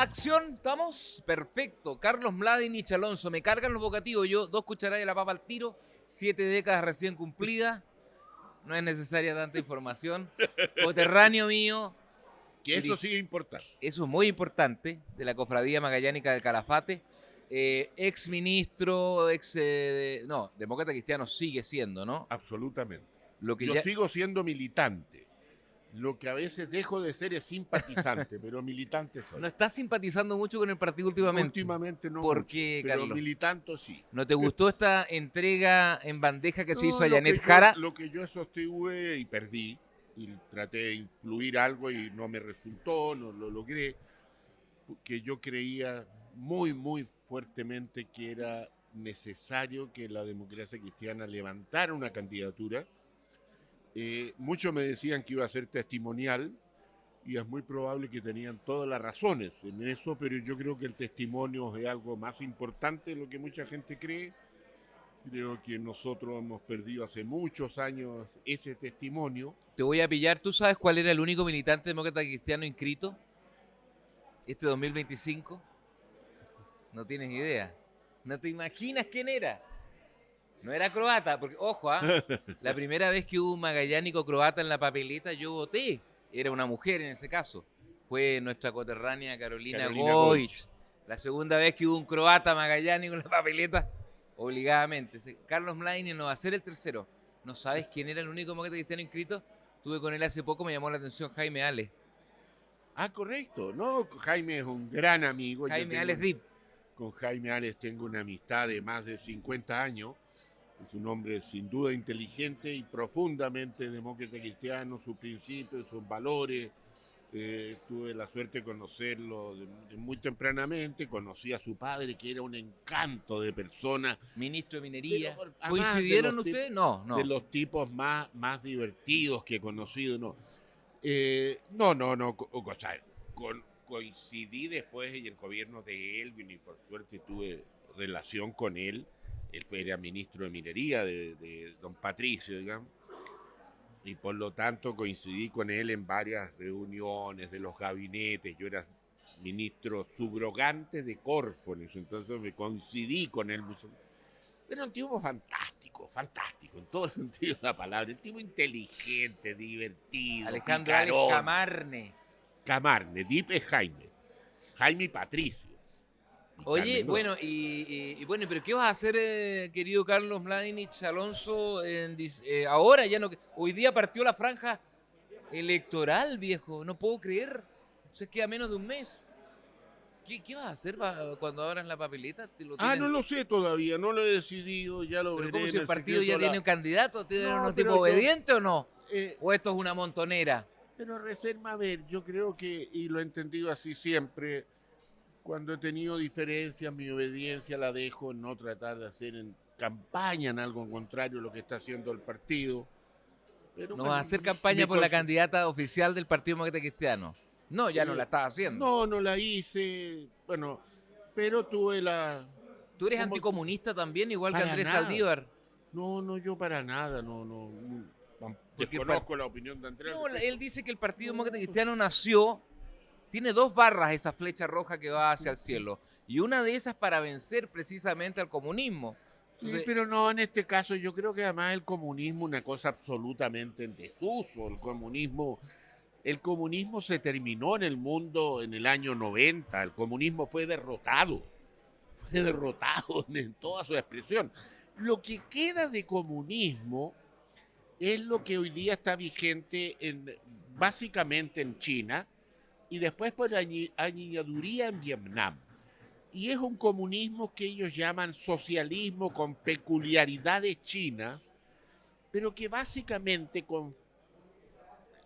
acción, ¿estamos? Perfecto. Carlos Mladin Alonso, me cargan los vocativos. Yo, 2 cucharadas de la papa al tiro, 7 décadas recién cumplidas. No es necesaria tanta información. Coterráneo mío. Que eso sí es importante. Eso es muy importante, de la Cofradía Magallánica del Calafate. Ex ministro, no, demócrata cristiano sigue siendo, ¿no? Absolutamente. Lo que Yo ya, sigo siendo militante. Lo que a veces dejo de ser es simpatizante, pero militante soy. no estás simpatizando mucho con el partido últimamente. Últimamente no ¿Por mucho, qué, pero Carlos? militante sí. ¿No te gustó esta entrega en bandeja que se hizo a lo Janet que yo- Jara? Lo que yo sostuve y perdí, y traté de incluir algo y no me resultó, no lo logré, que yo creía muy, muy fuertemente que era necesario que la democracia cristiana levantara una candidatura. Muchos me decían que iba a ser testimonial y es muy probable que tenían todas las razones en eso, pero yo creo que el testimonio es algo más importante de lo que mucha gente cree. Creo que nosotros hemos perdido hace muchos años ese testimonio. Te voy a pillar. ¿Tú sabes cuál era el único militante demócrata cristiano inscrito este 2025? No tienes idea. No te imaginas quién era. No era croata, porque, ojo, la primera vez que hubo un magallánico croata en la papeleta, yo voté. Era una mujer en ese caso. Fue nuestra coterránea Carolina Goich. La segunda vez que hubo un croata magallánico en la papeleta, obligadamente. Carlos Mladin no va a ser el tercero. ¿No sabes quién era el único demócrata cristiano inscrito? Estuve con él hace poco, me llamó la atención Jaime Ale. Correcto. No, Jaime es un gran amigo. Jaime Ale Dip. Con Jaime Ales tengo una amistad de más de 50 años. Es un hombre sin duda inteligente y profundamente demócrata cristiano, sus principios, sus valores. Tuve la suerte de conocerlo muy tempranamente. Conocí a su padre, que era un encanto de persona. Ministro de Minería. ¿Coincidieron ustedes? No. De los tipos más divertidos que he conocido. No, o sea, coincidí después en el gobierno de Elvin y por suerte tuve relación con él. Él era ministro de Minería de don Patricio, digamos, y por lo tanto coincidí con él en varias reuniones de los gabinetes. Yo era ministro subrogante de Corfo, entonces me coincidí con él mucho. Era un tipo fantástico, en todo el sentido de la palabra. Un tipo inteligente, divertido, Alejandro Alex Camarne, Dip es Jaime y Patricio. Oye, Carmen, no. bueno, bueno, pero ¿qué vas a hacer, querido Carlos Mladinich Alonso, ahora? Ya no, hoy día partió la franja electoral, viejo, no puedo creer. Se queda menos de un mes. ¿Qué vas a hacer cuando abran la papeleta? No lo sé todavía, no lo he decidido, ya lo ¿Pero veré. cómo si el partido ya tiene un candidato? ¿Tiene No, un tipo obediente o no? ¿O esto es una montonera? Pero reserva, a ver, yo creo que, y lo he entendido así siempre, cuando he tenido diferencias, mi obediencia la dejo en no tratar de hacer en campaña en algo contrario a lo que está haciendo el partido. Pero ¿No vas a hacer campaña por la candidata oficial del Partido Demócrata Cristiano? No, ya no la estás haciendo. No la hice, bueno, pero tuve la... ¿Tú eres anticomunista también, igual que Andrés Saldívar? No, yo para nada, no. Desconozco la opinión de Andrés. No, él dice que el Partido Demócrata Cristiano nació, tiene 2 barras esa flecha roja que va hacia el cielo, y una de esas para vencer precisamente al comunismo. Entonces, sí, pero no, en este caso yo creo que además el comunismo es una cosa absolutamente en desuso. El comunismo se terminó en el mundo en el año 90, el comunismo fue derrotado en toda su expresión. Lo que queda de comunismo es lo que hoy día está vigente básicamente en China y después por añadiduría en Vietnam. Y es un comunismo que ellos llaman socialismo con peculiaridades chinas, pero que básicamente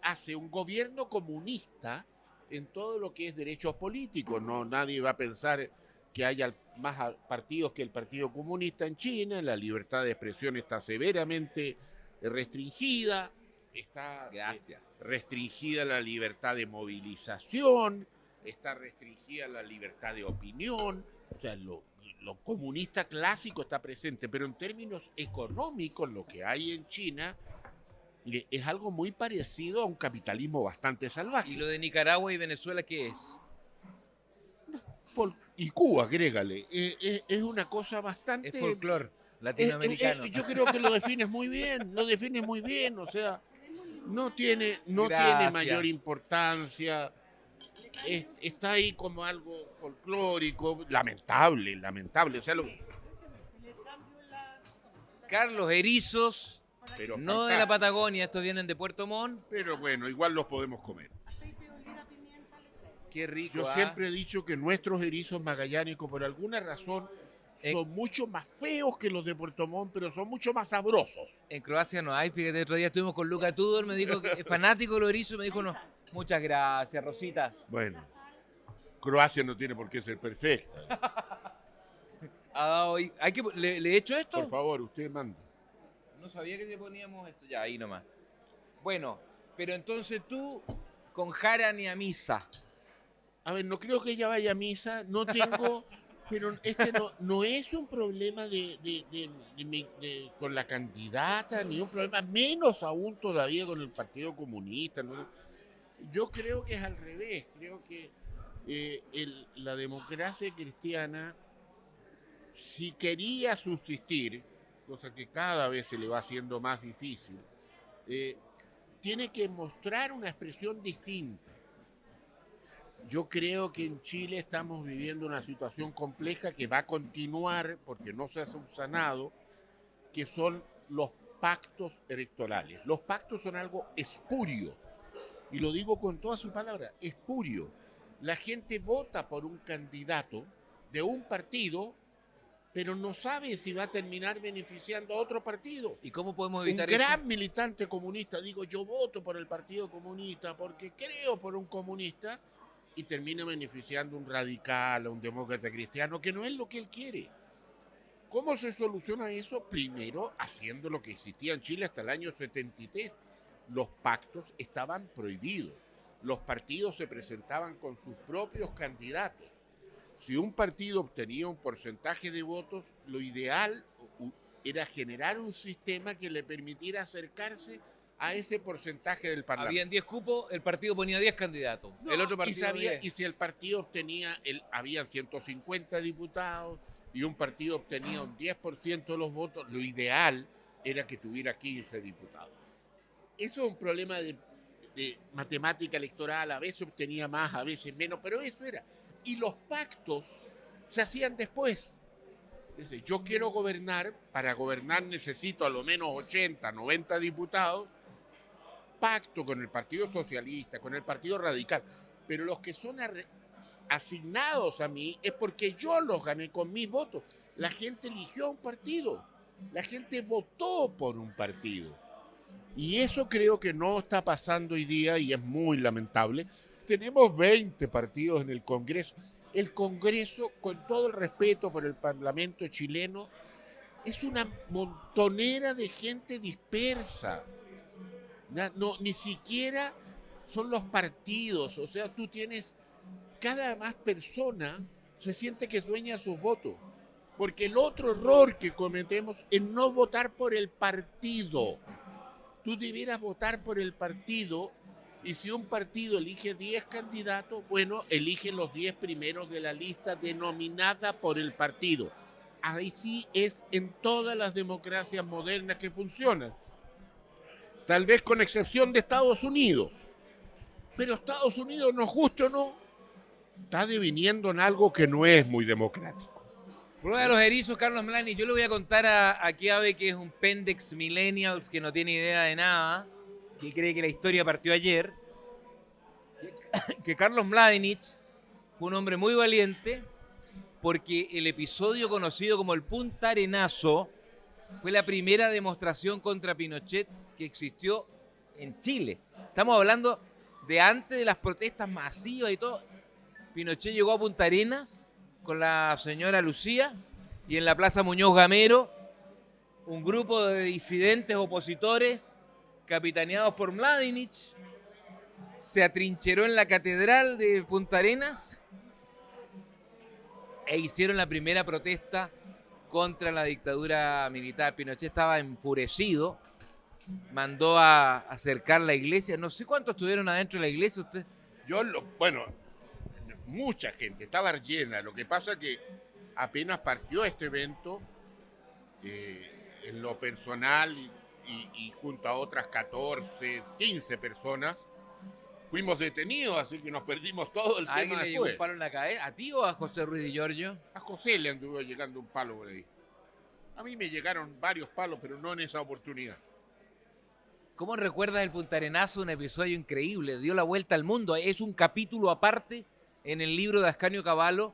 hace un gobierno comunista en todo lo que es derechos políticos. No, nadie va a pensar que haya más partidos que el Partido Comunista en China. La libertad de expresión está severamente restringida. Está restringida la libertad de movilización, está restringida la libertad de opinión. O sea, lo comunista clásico está presente, pero en términos económicos lo que hay en China es algo muy parecido a un capitalismo bastante salvaje. ¿Y lo de Nicaragua y Venezuela qué es? y Cuba, agrégale. Es una cosa Es bastante... folclore latinoamericano. yo creo que lo defines muy bien, o sea, no tiene Gracias. mayor importancia, está ahí como algo folclórico, lamentable, o sea, Carlos Erizos, pero no de la fantástico. Patagonia, estos vienen de Puerto Montt. Pero bueno, igual los podemos comer. Qué rico, Yo siempre he dicho que nuestros erizos magallánicos, por alguna razón, son mucho más feos que los de Puerto Montt, pero son mucho más sabrosos. En Croacia no hay, fíjate, otro día estuvimos con Luca Tudor, me dijo que es fanático de los erizos, me dijo, no, muchas gracias, Rosita. Bueno, Croacia no tiene por qué ser perfecta. ¿Le he hecho esto? Por favor, usted manda. No sabía que le poníamos esto, ya, ahí nomás. Bueno, pero entonces tú, con Jara ni a misa. A ver, no creo que ella vaya a misa, no tengo, pero no es un problema con la candidata, ni un problema, menos aún todavía con el Partido Comunista. ¿No? Yo creo que es al revés, creo que la democracia cristiana, si quería subsistir, cosa que cada vez se le va haciendo más difícil, tiene que mostrar una expresión distinta. Yo creo que en Chile estamos viviendo una situación compleja que va a continuar porque no se ha subsanado, que son los pactos electorales. Los pactos son algo espurio, y lo digo con todas sus palabras, espurio. La gente vota por un candidato de un partido, pero no sabe si va a terminar beneficiando a otro partido. ¿Y cómo podemos Un evitar eso? gran militante comunista, digo, yo voto por el Partido Comunista porque creo por un comunista, y termina beneficiando a un radical, a un demócrata cristiano, que no es lo que él quiere. ¿Cómo se soluciona eso? Primero, haciendo lo que existía en Chile hasta el año 73. Los pactos estaban prohibidos. Los partidos se presentaban con sus propios candidatos. Si un partido obtenía un porcentaje de votos, lo ideal era generar un sistema que le permitiera acercarse a ese porcentaje del Parlamento. Habían 10 cupos, el partido ponía 10 candidatos. No, el otro partido y si el partido obtenía, habían 150 diputados y un partido obtenía un 10% de los votos, lo ideal era que tuviera 15 diputados. Eso es un problema de matemática electoral, a veces obtenía más, a veces menos, pero eso era. Y los pactos se hacían después. Es decir, yo quiero gobernar, para gobernar necesito a lo menos 80, 90 diputados, pacto con el Partido Socialista, con el Partido Radical, pero los que son asignados a mí es porque yo los gané con mis votos. La gente eligió a un partido, la gente votó por un partido. Y eso creo que no está pasando hoy día y es muy lamentable. Tenemos 20 partidos en el Congreso. El Congreso, con todo el respeto por el Parlamento chileno, es una montonera de gente dispersa. No, ni siquiera son los partidos, o sea, tú tienes, cada más persona se siente que sueña sus votos, porque el otro error que cometemos es no votar por el partido. Tú debieras votar por el partido, y si un partido elige 10 candidatos, bueno, elige los 10 primeros de la lista denominada por el partido. Ahí sí es en todas las democracias modernas que funcionan. Tal vez con excepción de Estados Unidos. Pero Estados Unidos, nos guste o no, está deviniendo en algo que no es muy democrático. Prueba de los erizos, Carlos Melani. Yo le voy a contar a Kiabe, que es un pendex millennials que no tiene idea de nada, que cree que la historia partió ayer, que Carlos Mladenich fue un hombre muy valiente porque el episodio conocido como el Punta Arenazo fue la primera demostración contra Pinochet que existió en Chile. Estamos hablando de antes de las protestas masivas y todo. Pinochet llegó a Punta Arenas con la señora Lucía y en la Plaza Muñoz Gamero un grupo de disidentes opositores capitaneados por Mladenich se atrincheró en la catedral de Punta Arenas e hicieron la primera protesta contra la dictadura militar. Pinochet estaba enfurecido, mandó a acercar la iglesia. No sé cuántos estuvieron adentro de la iglesia usted. Bueno, mucha gente, estaba llena. Lo que pasa que apenas partió este evento, en lo personal y junto a otras 14, 15 personas, fuimos detenidos, así que nos perdimos todo el ¿A alguien tema le llegó un después. palo en la cabeza? ¿A ti o a José Ruiz Di Giorgio? A José le anduvo llegando un palo por ahí. A mí me llegaron varios palos, pero no en esa oportunidad. ¿Cómo recuerdas el Punta Arenazo? Un episodio increíble, dio la vuelta al mundo. Es un capítulo aparte en el libro de Ascanio Cavallo,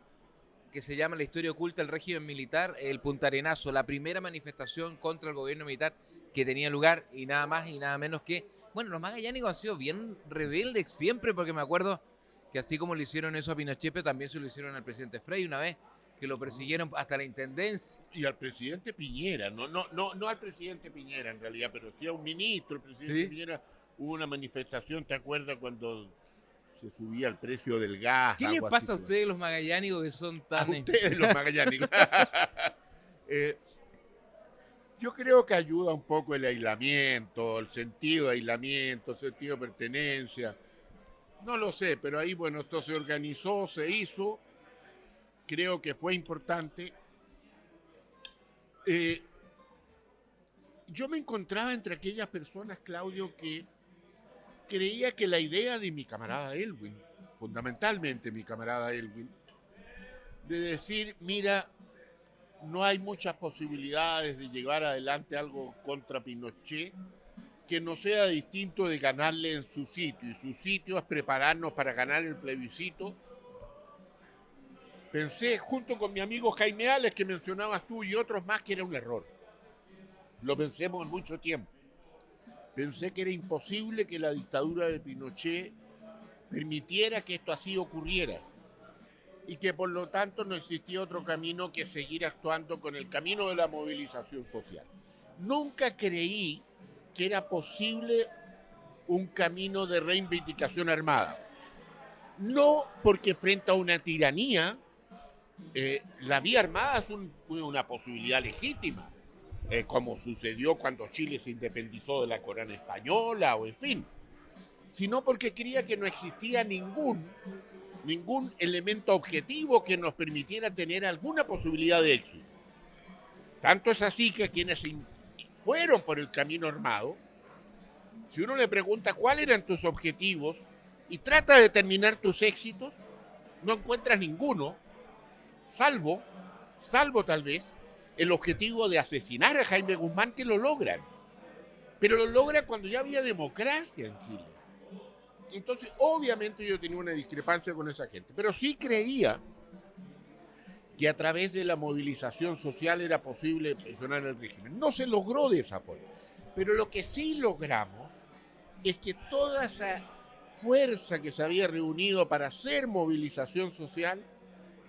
que se llama La historia oculta del régimen militar, el Punta Arenazo, la primera manifestación contra el gobierno militar que tenía lugar, y nada más y nada menos que... Bueno, los magallánicos han sido bien rebeldes siempre, porque me acuerdo que así como le hicieron eso a Pinochet, pero también se lo hicieron al presidente Frei una vez, que lo persiguieron hasta la intendencia. Y al presidente Piñera, no al presidente Piñera en realidad, pero sí a un ministro, el presidente ¿Sí? Piñera. Hubo una manifestación, ¿te acuerdas cuando se subía el precio del gas? ¿Qué les algo pasa a así? ustedes los magallánicos que son A tan... ustedes los magallánicos. Yo creo que ayuda un poco el aislamiento, el sentido de aislamiento, el sentido de pertenencia. No lo sé, pero ahí, bueno, esto se organizó, se hizo. Creo que fue importante. Yo me encontraba entre aquellas personas, Claudio, que creía que la idea de mi camarada Elwin, fundamentalmente mi camarada Elwin, de decir, mira, no hay muchas posibilidades de llevar adelante algo contra Pinochet que no sea distinto de ganarle en su sitio, y su sitio es prepararnos para ganar el plebiscito. Pensé, junto con mi amigo Jaime Ales, que mencionabas tú, y otros más, que era un error. Lo pensemos mucho tiempo. Pensé que era imposible que la dictadura de Pinochet permitiera que esto así ocurriera, y que por lo tanto no existía otro camino que seguir actuando con el camino de la movilización social. Nunca creí que era posible un camino de reivindicación armada. No porque frente a una tiranía, la vía armada es una posibilidad legítima, como sucedió cuando Chile se independizó de la corona española, o en fin, sino porque creía que no existía ningún elemento objetivo que nos permitiera tener alguna posibilidad de éxito. Tanto es así que quienes fueron por el camino armado, si uno le pregunta cuáles eran tus objetivos y trata de determinar tus éxitos, no encuentras ninguno, salvo tal vez el objetivo de asesinar a Jaime Guzmán, que lo logran. Pero lo logran cuando ya había democracia en Chile. Entonces, obviamente yo tenía una discrepancia con esa gente, pero sí creía que a través de la movilización social era posible presionar el régimen. No se logró de esa forma, pero lo que sí logramos es que toda esa fuerza que se había reunido para hacer movilización social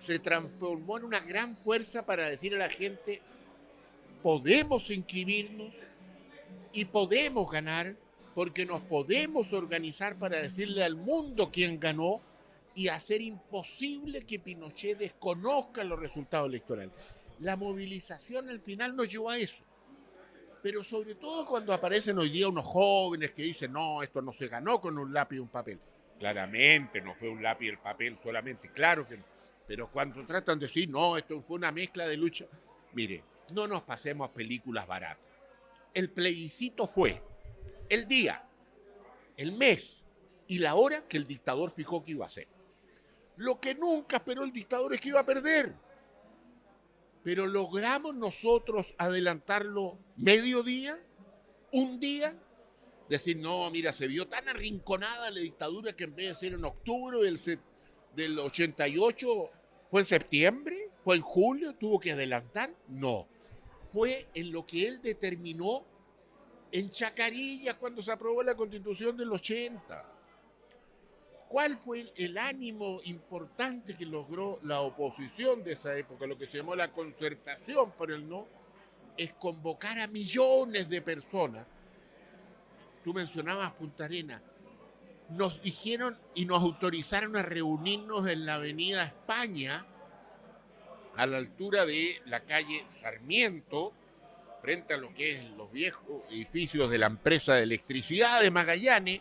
se transformó en una gran fuerza para decir a la gente, podemos inscribirnos y podemos ganar, porque nos podemos organizar para decirle al mundo quién ganó y hacer imposible que Pinochet desconozca los resultados electorales. La movilización al final nos llevó a eso. Pero sobre todo cuando aparecen hoy día unos jóvenes que dicen, no, esto no se ganó con un lápiz y un papel. Claramente no fue un lápiz y el papel solamente, claro que no. Pero cuando tratan de decir, no, esto fue una mezcla de lucha. Mire, no nos pasemos películas baratas. El plebiscito fue el día, el mes y la hora que el dictador fijó que iba a hacer. Lo que nunca esperó el dictador es que iba a perder. Pero logramos nosotros adelantarlo medio día, un día, decir, no, mira, se vio tan arrinconada la dictadura que en vez de ser en octubre del 88, ¿fue en septiembre? ¿Fue en julio? ¿Tuvo que adelantar? No. Fue en lo que él determinó en Chacarilla cuando se aprobó la Constitución del 80. ¿Cuál fue el ánimo importante que logró la oposición de esa época? Lo que se llamó la concertación por el no, es convocar a millones de personas. Tú mencionabas Punta Arenas. Nos dijeron y nos autorizaron a reunirnos en la Avenida España, a la altura de la calle Sarmiento, frente a lo que es los viejos edificios de la empresa de electricidad de Magallanes,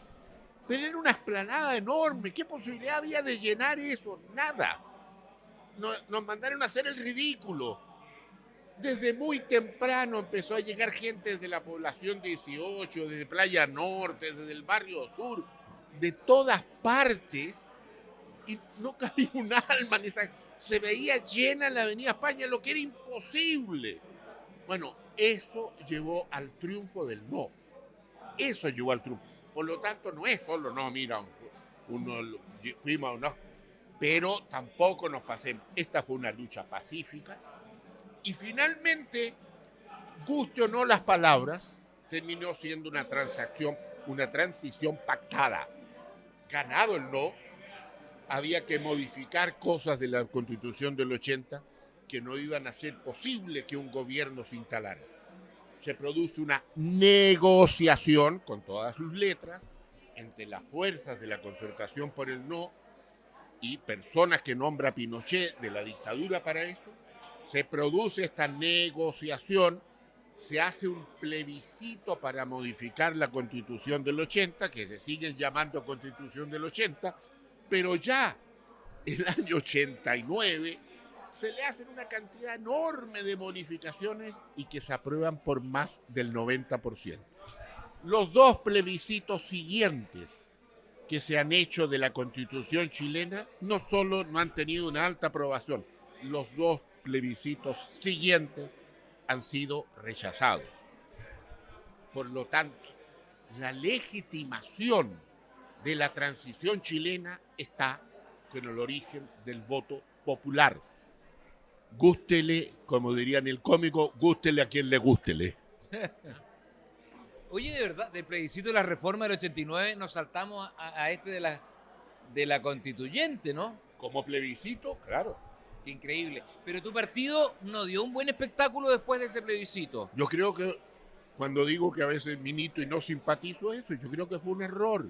Pero era una explanada enorme. ¿Qué posibilidad había de llenar eso? Nada. Nos mandaron a hacer el ridículo. Desde muy temprano empezó a llegar gente desde la población 18, desde Playa Norte, desde el barrio sur, de todas partes, y no cabía un alma. Se veía llena la Avenida España, lo que era imposible. Bueno, eso llevó al triunfo del no. Eso llevó al triunfo. Por lo tanto, no es solo, no, mira, fuimos, no, pero tampoco nos pasemos. Esta fue una lucha pacífica. Y finalmente, guste o no las palabras, terminó siendo una transacción, una transición pactada. Ganado el no, había que modificar cosas de la Constitución del 80 que no iban a hacer posible que un gobierno se instalara. Se produce una negociación, con todas sus letras, entre las fuerzas de la concertación por el no y personas que nombra Pinochet de la dictadura para eso. Se produce esta negociación, se hace un plebiscito para modificar la Constitución del 80, que se sigue llamando Constitución del 80, pero ya el año 89 se le hacen una cantidad enorme de modificaciones y que se aprueban por más del 90%. Los dos plebiscitos siguientes que se han hecho de la Constitución chilena no solo no han tenido una alta aprobación, los dos plebiscitos siguientes han sido rechazados. Por lo tanto, la legitimación de la transición chilena está en el origen del voto popular. Gústele, como dirían el cómico, gústele a quien le gústele. Oye, de verdad, del plebiscito de la reforma del 89 nos saltamos a este de la constituyente, ¿no? Como plebiscito, claro. Qué increíble. Pero tu partido no dio un buen espectáculo después de ese plebiscito. Yo creo que, cuando digo que a veces milito y no simpatizo eso, yo creo que fue un error.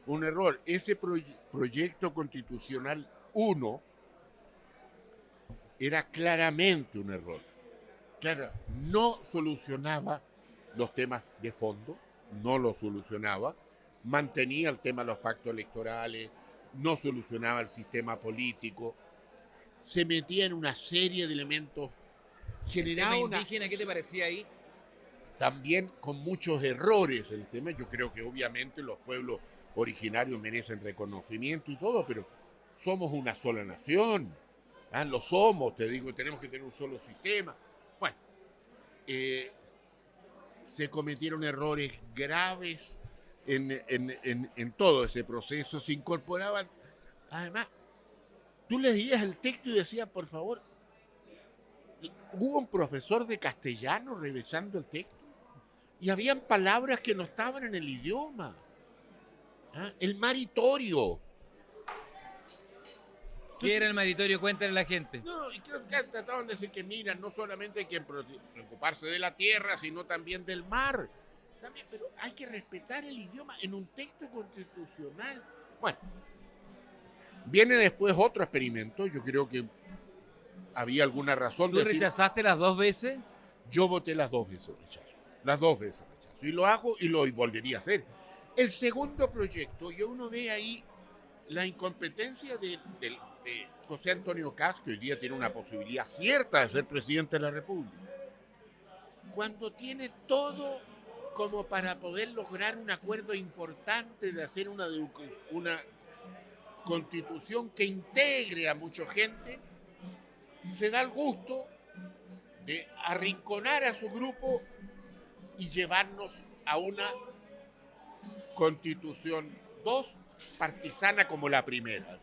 Un error. Ese proyecto constitucional 1 era claramente un error. Claro, no solucionaba los temas de fondo, no los solucionaba, mantenía el tema de los pactos electorales, no solucionaba el sistema político, se metía en una serie de elementos, generaba ¿El tema indígena qué te parecía ahí? También con muchos errores el tema. Yo creo que obviamente los pueblos originarios merecen reconocimiento y todo, pero somos una sola nación. Lo somos, te digo, tenemos que tener un solo sistema. Bueno, se cometieron errores graves en todo ese proceso. Se incorporaban, además, tú leías el texto y decías, por favor, hubo un profesor de castellano revisando el texto y habían palabras que no estaban en el idioma. El maritorio. ¿Qué era el maritorio? Cuéntale a la gente. No, y creo que trataban de decir que, mira, no solamente hay que preocuparse de la tierra, sino también del mar. También, pero hay que respetar el idioma en un texto constitucional. Bueno, viene después otro experimento. Yo creo que había alguna razón. ¿Tú rechazaste las dos veces? Yo voté las dos veces rechazo. Las dos veces rechazo. Y lo hago y lo volvería a hacer. El segundo proyecto, y uno ve ahí la incompetencia de José Antonio Kast, que hoy día tiene una posibilidad cierta de ser presidente de la República. Cuando tiene todo como para poder lograr un acuerdo importante de hacer una constitución que integre a mucha gente, se da el gusto de arrinconar a su grupo y llevarnos a una constitución 2 partisana como la primera.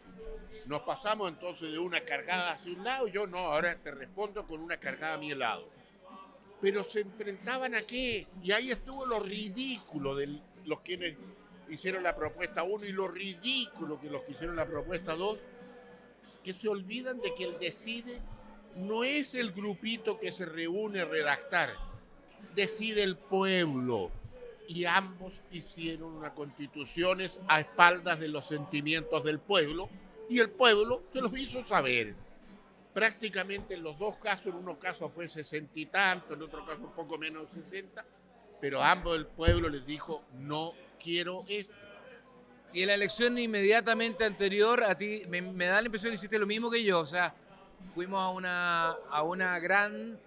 Nos pasamos entonces de una cargada hacia un lado, yo no, ahora te respondo con una cargada a mi lado. Pero se enfrentaban a qué, y ahí estuvo lo ridículo de los quienes hicieron la propuesta 1 y lo ridículo que los que hicieron la propuesta 2, que se olvidan de que el decide no es el grupito que se reúne a redactar, decide el pueblo. Y ambos hicieron una constituciones a espaldas de los sentimientos del pueblo, y el pueblo se los hizo saber. Prácticamente en los dos casos, en unos casos fue 60 y tanto, en otro caso un poco menos de 60, pero a ambos el pueblo les dijo, no quiero esto. Y en la elección inmediatamente anterior, a ti me da la impresión que hiciste lo mismo que yo. O sea, fuimos a una gran,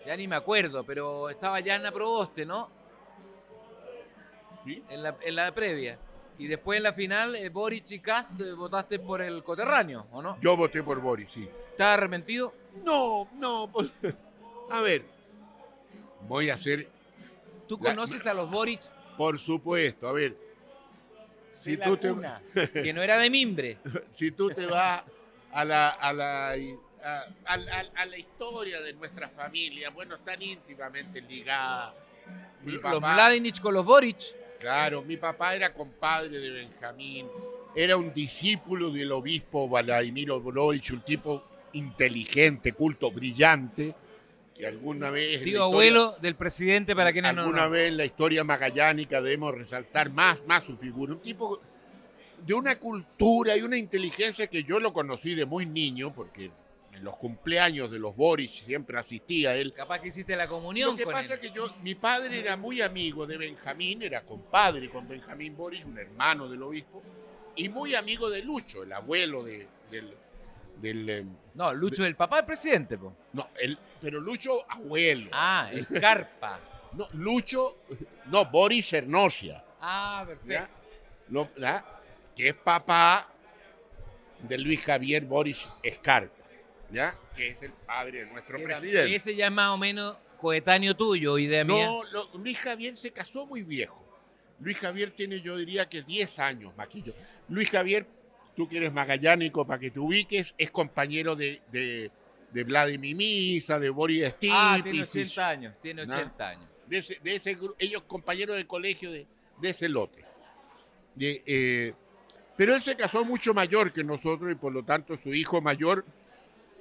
ya ni me acuerdo, pero estaba Yana Proboste, ¿no? ¿Sí? En la previa. Y después en la final, Boric y Kast votaste por el coterráneo, ¿o no? Yo voté por Boris, sí. ¿Estás arrepentido? No, no, pues, a ver, voy a hacer, ¿Tú la- conoces a los Boric por supuesto, a ver, de si la tú te, cuna? Que no era de mimbre. si tú te vas a la historia de nuestra familia, bueno, están íntimamente ligadas. Mi Los papá, Mladinich con los Boric. claro, mi papá era compadre de Benjamín, era un discípulo del obispo Vladimir Boroich, un tipo inteligente, culto, brillante, que alguna vez en la Tío historia, abuelo del presidente, para quienes alguna no. vez en la historia magallánica debemos resaltar más su figura. Un tipo de una cultura y una inteligencia que yo lo conocí de muy niño, porque en los cumpleaños de los Boris siempre asistía a él. Capaz que hiciste la Lo comunión que con pasa él. es que mi padre era muy amigo de Benjamín, era compadre con Benjamín Boris, un hermano del obispo, y muy amigo de Lucho, el abuelo del No, Lucho es el papá del presidente, po. no, pero Lucho abuelo. Ah, Escarpa. No, Lucho, no, Boris Hernosia, Ah, ¿ya? perfecto. ¿Ya? Que es papá de Luis Javier Boris Escarpa, ¿ya? Que es el padre de nuestro presidente. Ese ya es más o menos coetáneo tuyo, idea mía. No, Luis Javier se casó muy viejo. Luis Javier tiene, yo diría que 10 años, Maquillo. Luis Javier, tú que eres magallánico, para que te ubiques, es compañero de Vladimir Misa, de Boris Ah, tiene Stipis. 80 años, tiene ¿no? 80 años. Ellos compañeros de colegio de ese lote. Pero él se casó mucho mayor que nosotros y por lo tanto su hijo mayor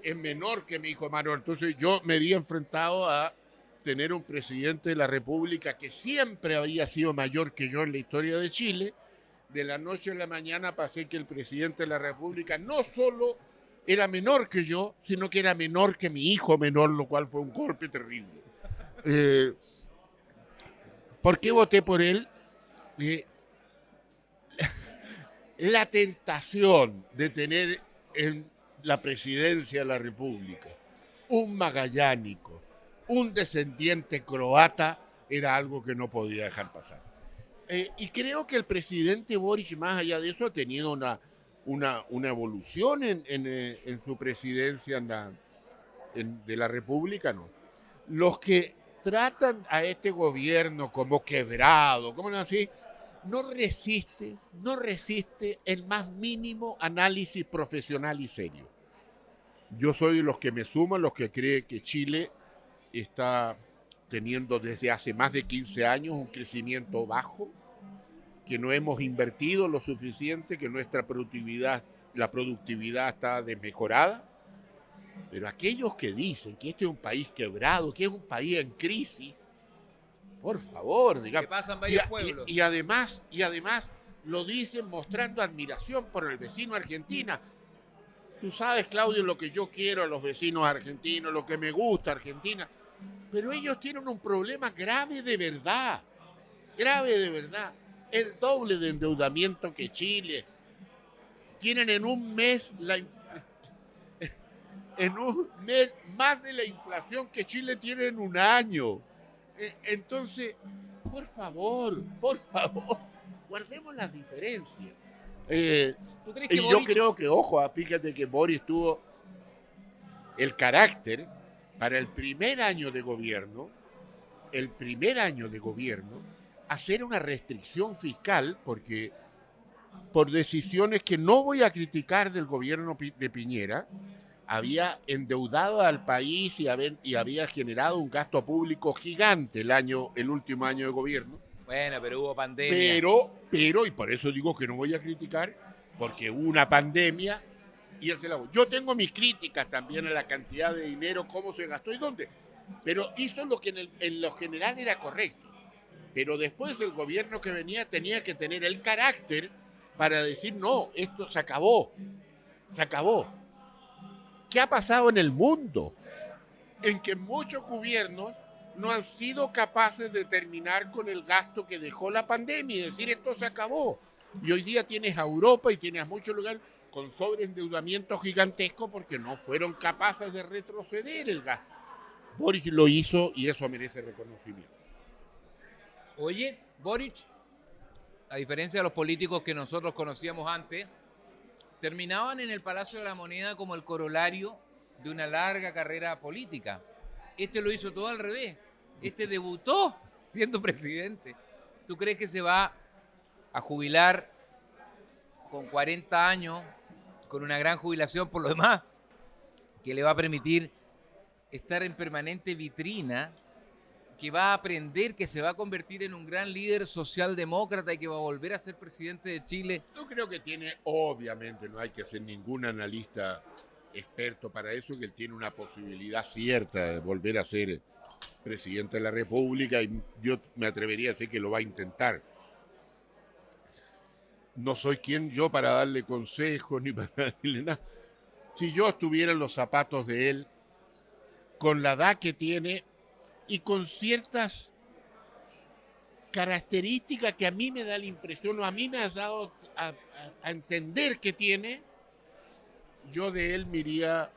es menor que mi hijo mayor. Entonces yo me vi enfrentado a tener un presidente de la República que siempre había sido mayor que yo en la historia de Chile. De la noche a la mañana pasé que el presidente de la República no solo era menor que yo, sino que era menor que mi hijo menor, lo cual fue un golpe terrible. ¿Por qué voté por él? La tentación de tener en la presidencia de la República un magallánico, un descendiente croata, era algo que no podía dejar pasar. Y creo que el presidente Boric, más allá de eso, ha tenido una evolución en su presidencia de la República, ¿no? Los que tratan a este gobierno como quebrado, como no así, no resiste el más mínimo análisis profesional y serio. Yo soy de los que me suman, los que creen que Chile está teniendo desde hace más de 15 años un crecimiento bajo, que no hemos invertido lo suficiente, que nuestra productividad, la productividad está desmejorada. Pero aquellos que dicen que este es un país quebrado, que es un país en crisis, por favor, digamos. Que pasan varios pueblos. Y además lo dicen mostrando admiración por el vecino Argentina. Tú sabes, Claudio, lo que yo quiero a los vecinos argentinos, lo que me gusta Argentina. Pero ellos tienen un problema grave de verdad. Grave de verdad. El doble de endeudamiento que Chile. Tienen en un mes más de la inflación que Chile tiene en un año. Entonces, por favor, guardemos las diferencias. ¿Tú crees que Y yo Boric creo que, ojo, fíjate que Boris tuvo el carácter para el primer año de gobierno, hacer una restricción fiscal, porque por decisiones que no voy a criticar del gobierno de Piñera, había endeudado al país y había generado un gasto público gigante el último año de gobierno. Bueno, pero hubo pandemia. Pero, y por eso digo que no voy a criticar, porque hubo una pandemia y él se la... Yo tengo mis críticas también a la cantidad de dinero, cómo se gastó y dónde. Pero hizo lo que en lo general era correcto. Pero después el gobierno que venía tenía que tener el carácter para decir, no, esto se acabó. Se acabó. ¿Qué ha pasado en el mundo? En que muchos gobiernos no han sido capaces de terminar con el gasto que dejó la pandemia y decir, esto se acabó. Y hoy día tienes a Europa y tienes a muchos lugares con sobreendeudamiento gigantesco porque no fueron capaces de retroceder el gasto. Boric lo hizo y eso merece reconocimiento. Oye, Boric, a diferencia de los políticos que nosotros conocíamos antes, terminaban en el Palacio de la Moneda como el corolario de una larga carrera política. Este lo hizo todo al revés. Este debutó siendo presidente. ¿Tú crees que se va a jubilar con 40 años, con una gran jubilación por lo demás, que le va a permitir estar en permanente vitrina, que va a aprender, que se va a convertir en un gran líder socialdemócrata y que va a volver a ser presidente de Chile? Yo creo que tiene, obviamente, no hay que ser ningún analista experto para eso, que él tiene una posibilidad cierta de volver a ser presidente de la República y yo me atrevería a decir que lo va a intentar. No soy quien yo para darle consejos ni para darle nada. Si yo estuviera en los zapatos de él, con la edad que tiene y con ciertas características que a mí me da la impresión, o a mí me has dado a entender que tiene, yo de él me iría a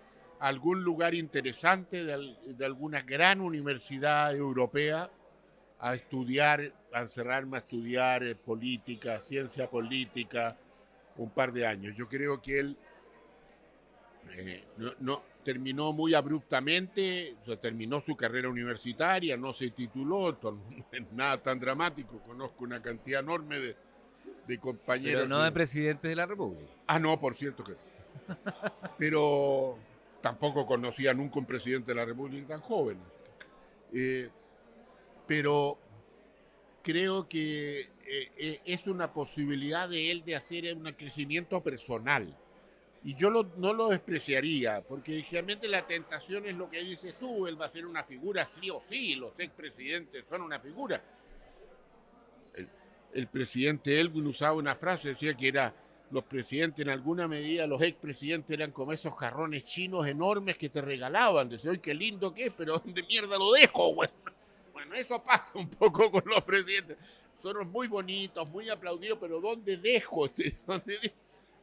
algún lugar interesante de alguna gran universidad europea a estudiar, a encerrarme a estudiar política, ciencia política, un par de años. Yo creo que él no terminó muy abruptamente, o sea, terminó su carrera universitaria, no se tituló, nada tan dramático. Conozco una cantidad enorme de compañeros. Pero no de presidentes de la República. Ah, no, por cierto que. Pero tampoco conocía nunca un presidente de la República tan joven. Pero creo que es una posibilidad de él de hacer un crecimiento personal. Y yo no lo despreciaría, porque realmente la tentación es lo que dices tú, él va a ser una figura sí o sí, los expresidentes son una figura. El presidente Elwin usaba una frase, decía que los presidentes en alguna medida, los expresidentes eran como esos jarrones chinos enormes que te regalaban, decía, ¡ay, qué lindo que es, pero ¿dónde mierda lo dejo? Bueno, eso pasa un poco con los presidentes, son muy bonitos, muy aplaudidos, pero ¿dónde dejo? ¿Dónde dejo?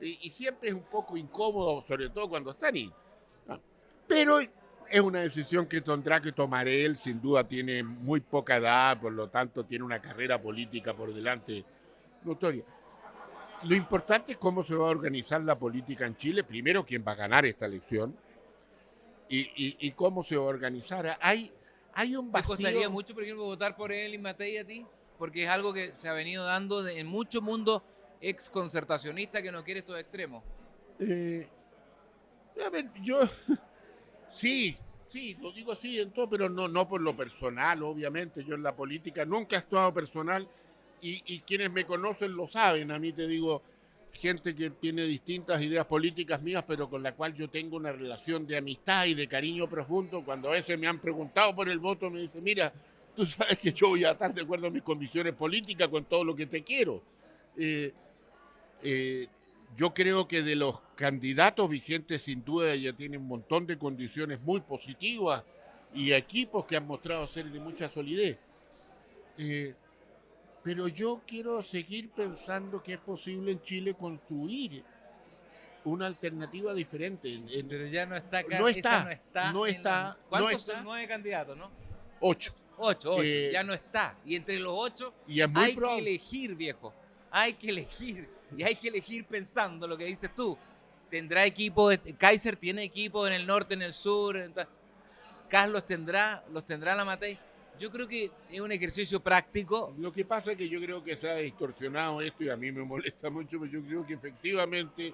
Y siempre es un poco incómodo, sobre todo cuando están ahí. Pero es una decisión que tendrá que tomar él, sin duda tiene muy poca edad, por lo tanto tiene una carrera política por delante notoria. Lo importante es cómo se va a organizar la política en Chile, primero quién va a ganar esta elección y cómo se va a organizar. Hay un vacío. ¿Te costaría mucho, por ejemplo, votar por él y Matei a ti? Porque es algo que se ha venido dando en mucho mundo ex concertacionista que no quiere estos extremos. A ver, yo sí, lo digo así en todo, pero no por lo personal, obviamente. Yo en la política nunca he actuado personal y quienes me conocen lo saben. A mí te digo, gente que tiene distintas ideas políticas mías, pero con la cual yo tengo una relación de amistad y de cariño profundo. Cuando a veces me han preguntado por el voto, me dicen, mira, tú sabes que yo voy a estar de acuerdo a mis convicciones políticas con todo lo que te quiero. Yo creo que de los candidatos vigentes, sin duda, ya tienen un montón de condiciones muy positivas y equipos que han mostrado ser de mucha solidez. Pero yo quiero seguir pensando que es posible en Chile construir una alternativa diferente. Pero ya no está acá. No está. ¿Cuántos son 9 candidatos, no? 8. 8, ya no está. Y entre los 8 hay que elegir, viejo. Hay que elegir. Y hay que elegir pensando lo que dices tú. ¿Tendrá equipo? Kaiser tiene equipo en el norte, en el sur. Carlos los tendrá la Matei. Yo creo que es un ejercicio práctico. Lo que pasa es que yo creo que se ha distorsionado esto y a mí me molesta mucho, pero yo creo que efectivamente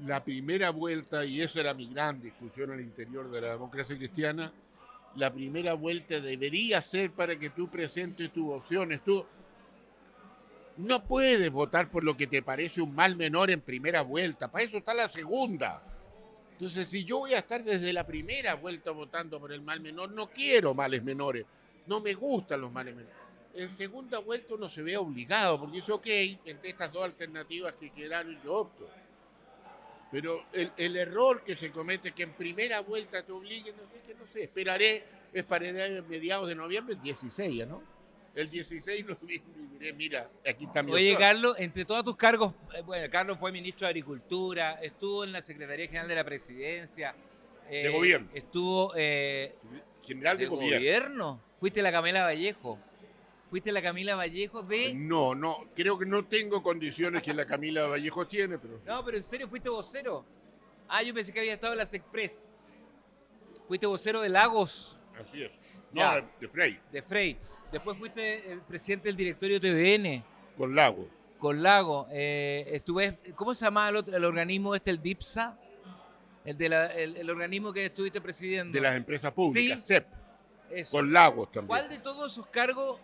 la primera vuelta, y esa era mi gran discusión al interior de la democracia cristiana, la primera vuelta debería ser para que tú presentes tus opciones. Tú no puedes votar por lo que te parece un mal menor en primera vuelta, para eso está la segunda. Entonces, si yo voy a estar desde la primera vuelta votando por el mal menor, no quiero males menores, no me gustan los males menores. En segunda vuelta uno se ve obligado, porque es ok, entre estas dos alternativas que quedaron yo opto. Pero el error que se comete es que en primera vuelta te obliguen, no sé, esperaré en mediados de noviembre, 16, ¿no? El 16 lo miré, mira, aquí está mi Oye, autor. Carlos, entre todos tus cargos, bueno, Carlos fue ministro de Agricultura, estuvo en la Secretaría General de la Presidencia, De gobierno. estuvo General de de gobierno. gobierno. Fuiste la Camila Vallejo. Fuiste la Camila Vallejo de... No, creo que no tengo condiciones que la Camila Vallejo tiene, pero... No, pero en serio, fuiste vocero. Ah, yo pensé que había estado en la Sexpress. Fuiste vocero de Lagos, Así es. Ya. No, de Frey, de Frey. Después fuiste el presidente del directorio TVN, con Lagos. con Lago. Estuve, ¿cómo se llamaba el organismo este, el DIPSA? El organismo que estuviste presidiendo. De las empresas públicas, Sí. CEP, Eso. con Lagos también. ¿Cuál de todos esos cargos,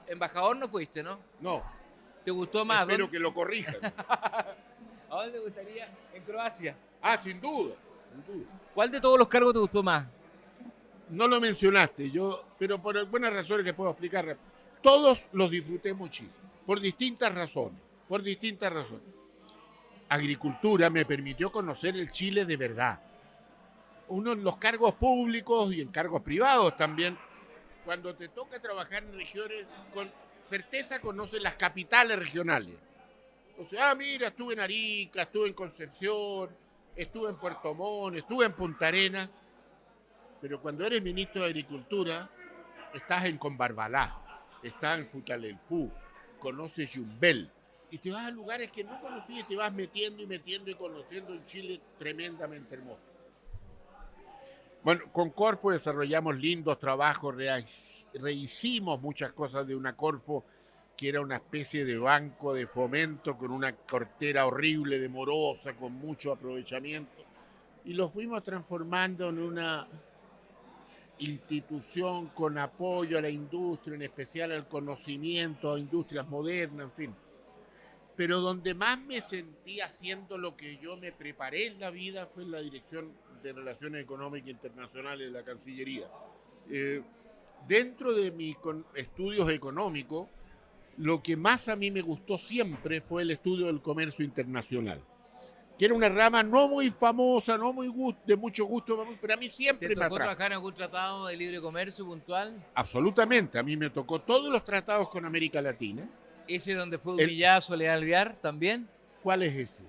embajador no fuiste, no? No, ¿Te gustó más? espero que lo corrijan. ¿A dónde te gustaría? En Croacia. Ah, sin duda, sin duda. ¿Cuál de todos los cargos te gustó más? No lo mencionaste, pero por buenas razones que puedo explicar. Todos los disfruté muchísimo, por distintas razones. Agricultura me permitió conocer el Chile de verdad. Uno en los cargos públicos y en cargos privados también, cuando te toca trabajar en regiones, con certeza conoces las capitales regionales. O sea, mira, estuve en Arica, estuve en Concepción, estuve en Puerto Montt, estuve en Punta Arenas. Pero cuando eres ministro de Agricultura, estás en Combarbalá, estás en Futalelfú, conoces Yumbel, y te vas a lugares que no conocías y te vas metiendo y conociendo un Chile tremendamente hermoso. Bueno, con Corfo desarrollamos lindos trabajos, rehicimos muchas cosas de una Corfo que era una especie de banco de fomento con una cartera horrible de morosa, con mucho aprovechamiento, y lo fuimos transformando en una institución con apoyo a la industria, en especial al conocimiento, a industrias modernas, en fin. Pero donde más me sentí haciendo lo que yo me preparé en la vida fue en la Dirección de Relaciones Económicas Internacionales de la Cancillería. Dentro de mis estudios económicos, lo que más a mí me gustó siempre fue el estudio del comercio internacional, que era una rama no muy famosa, no muy de mucho gusto, pero a mí siempre ¿Te me tocó atrajo. trabajar en algún tratado de libre comercio puntual? Absolutamente, a mí me tocó todos los tratados con América Latina. ¿Ese donde fue humillada Soledad Alvear también? ¿Cuál es ese?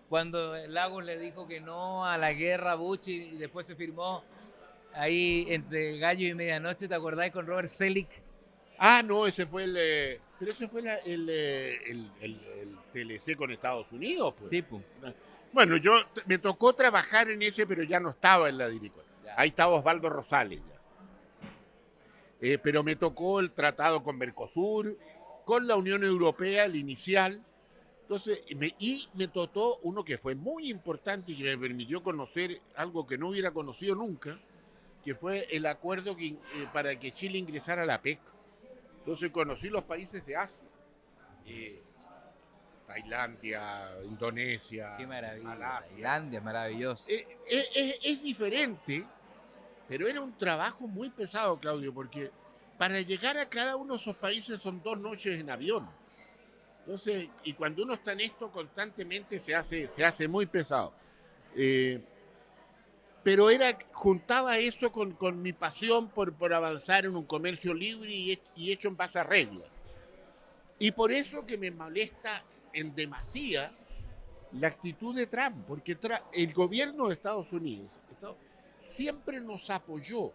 Cuando Lagos le dijo que no a la guerra a Bush y después se firmó ahí entre gallo y medianoche, ¿te acordás con Robert Selig? Ah, no, ese fue pero ese fue el TLC con Estados Unidos. Pues. Sí, pues. Bueno, me tocó trabajar en ese, pero ya no estaba en la dirección. Ahí estaba Osvaldo Rosales ya. Pero me tocó el tratado con Mercosur, con la Unión Europea, el inicial. Entonces, me tocó uno que fue muy importante y que me permitió conocer algo que no hubiera conocido nunca, que fue el acuerdo para que Chile ingresara a la PEC. Entonces conocí los países de Asia. Tailandia, Indonesia. Qué maravilla. Malasia. Tailandia, maravilloso. Es diferente, pero era un trabajo muy pesado, Claudio, porque para llegar a cada uno de esos países son 2 noches en avión. Entonces, y cuando uno está en esto constantemente se hace muy pesado. Pero juntaba eso con mi pasión por avanzar en un comercio libre y hecho en base a reglas. Y por eso que me molesta en demasía la actitud de Trump, porque el gobierno de Estados Unidos siempre nos apoyó,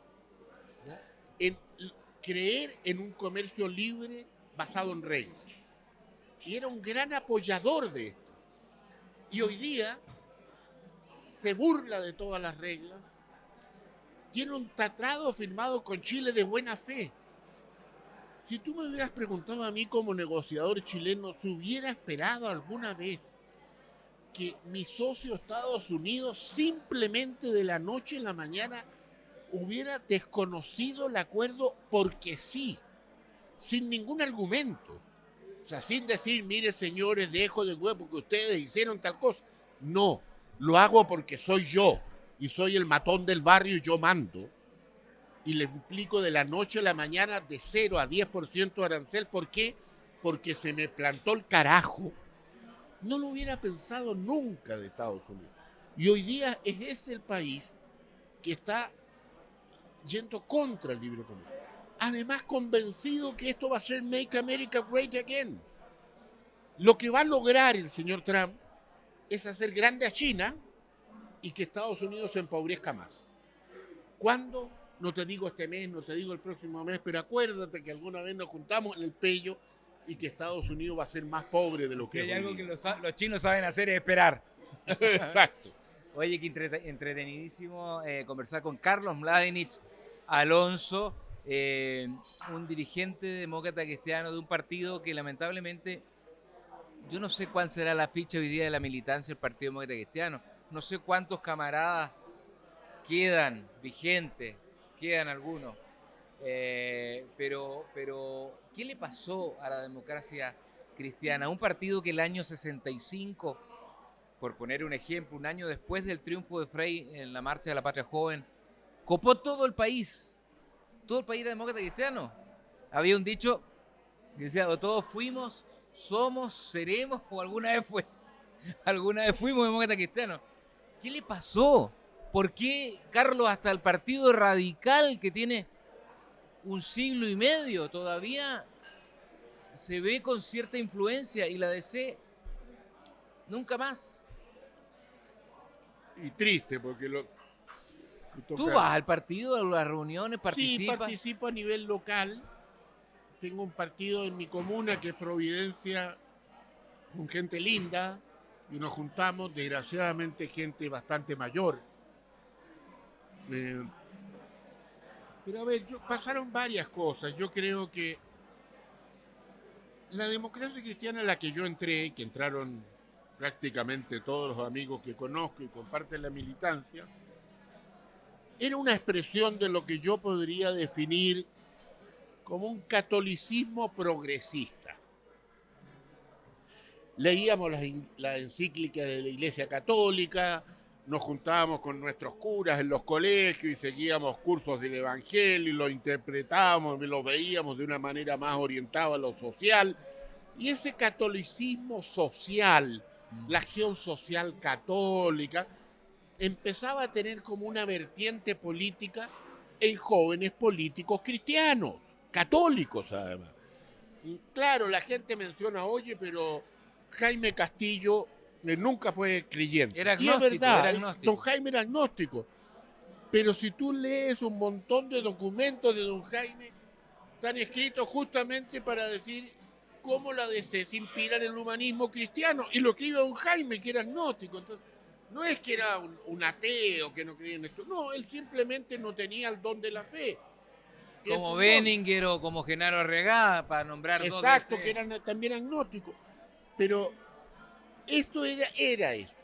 ¿ya?, en creer en un comercio libre basado en reglas. Y era un gran apoyador de esto. Y hoy día se burla de todas las reglas. Tiene un tratado firmado con Chile de buena fe. Si tú me hubieras preguntado a mí como negociador chileno, si hubiera esperado alguna vez que mi socio Estados Unidos simplemente de la noche a la mañana hubiera desconocido el acuerdo porque sí, sin ningún argumento. O sea, sin decir, mire señores, dejo de huevo porque ustedes hicieron tal cosa. No, lo hago porque soy yo y soy el matón del barrio y yo mando. Y le implico de la noche a la mañana de 0 a 10% de arancel. ¿Por qué? Porque se me plantó el carajo. No lo hubiera pensado nunca de Estados Unidos. Y hoy día es ese el país que está yendo contra el libre comercio. además convencido que esto va a ser Make America Great Again. Lo que va a lograr el señor Trump es hacer grande a China y que Estados Unidos se empobrezca más. ¿Cuándo? No te digo este mes, no te digo el próximo mes, pero acuérdate que alguna vez nos juntamos en el pello y que Estados Unidos va a ser más pobre de lo Si que hay es hoy algo que día. los chinos saben hacer es esperar. Exacto. Oye, qué entretenidísimo conversar con Carlos Mladenich Alonso, un dirigente demócrata cristiano de un partido que lamentablemente, yo no sé cuál será la ficha hoy día de la militancia del Partido Demócrata Cristiano. No sé cuántos camaradas quedan vigentes, quedan algunos. Pero, ¿qué le pasó a la democracia cristiana? Un partido que el año 65, por poner un ejemplo, un año después del triunfo de Frei en la Marcha de la Patria Joven, copó todo el país era demócrata cristiano. Había un dicho que decía, o todos fuimos, somos, seremos, o alguna vez fuimos demócrata cristiano. ¿Qué le pasó? ¿Por qué, Carlos, hasta el Partido Radical, que tiene un siglo y medio, todavía se ve con cierta influencia, y la DC nunca más? Y triste, porque ¿Tú vas al partido, a las reuniones, Sí, participas? participo a nivel local. Tengo un partido en mi comuna que es Providencia, con gente linda, y nos juntamos, desgraciadamente, gente bastante mayor. Pero a ver, pasaron varias cosas. Yo creo que la democracia cristiana a la que yo entré, que entraron prácticamente todos los amigos que conozco y comparten la militancia, era una expresión de lo que yo podría definir como un catolicismo progresista. Leíamos la encíclica de la Iglesia Católica, nos juntábamos con nuestros curas en los colegios y seguíamos cursos del Evangelio y lo interpretábamos y lo veíamos de una manera más orientada a lo social. Y ese catolicismo social, la acción social católica, empezaba a tener como una vertiente política en jóvenes políticos cristianos, católicos además. Y claro, la gente menciona, oye, pero Jaime Castillo nunca fue creyente. Era Y es agnóstico, verdad, era agnóstico. don Jaime era agnóstico. Pero si tú lees un montón de documentos de don Jaime, están escritos justamente para decir cómo la DC se inspira en el humanismo cristiano. Y lo escribe don Jaime, que era agnóstico. Entonces, no es que era un ateo que no creía en esto. No, él simplemente no tenía el don de la fe. Como Benninger o como Genaro Arregada, para nombrar dos. Exacto, que eran también agnósticos. Pero esto era eso.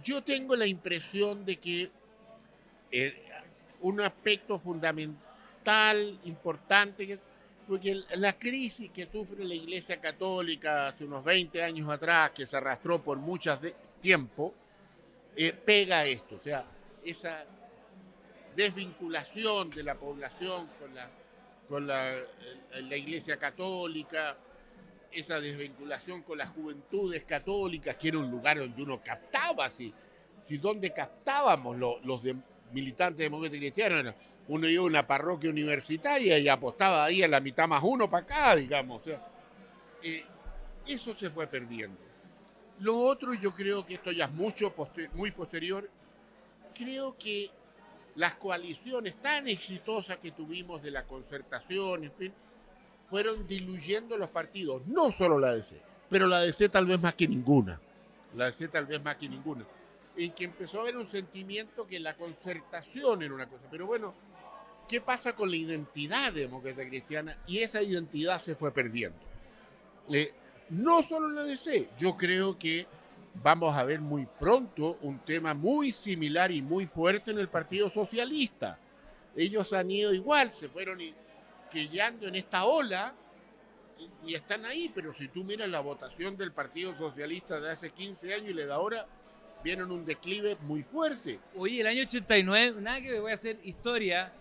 Yo tengo la impresión de que un aspecto fundamental, importante, fue que la crisis que sufre la Iglesia Católica hace unos 20 años atrás, que se arrastró por mucho tiempo, pega a esto. O sea, esa desvinculación de la población con la Iglesia Católica, esa desvinculación con las juventudes católicas, que era un lugar donde uno captaba, si donde captábamos los militantes demócratas cristianos, uno iba a una parroquia universitaria y apostaba ahí a la mitad más uno para acá, digamos. O sea, eso se fue perdiendo. Lo otro, yo creo que esto ya es muy posterior, creo que las coaliciones tan exitosas que tuvimos de la concertación, en fin, fueron diluyendo los partidos, no solo la DC, pero la DC tal vez más que ninguna. En que empezó a haber un sentimiento que la concertación era una cosa. Pero bueno, ¿qué pasa con la identidad demócrata cristiana? Y esa identidad se fue perdiendo. No solo en la DC, yo creo que vamos a ver muy pronto un tema muy similar y muy fuerte en el Partido Socialista. Ellos han ido igual, se fueron quillando en esta ola y están ahí, pero si tú miras la votación del Partido Socialista de hace 15 años y le da ahora, vieron un declive muy fuerte. Oye, el año 89, nada que me voy a hacer historia.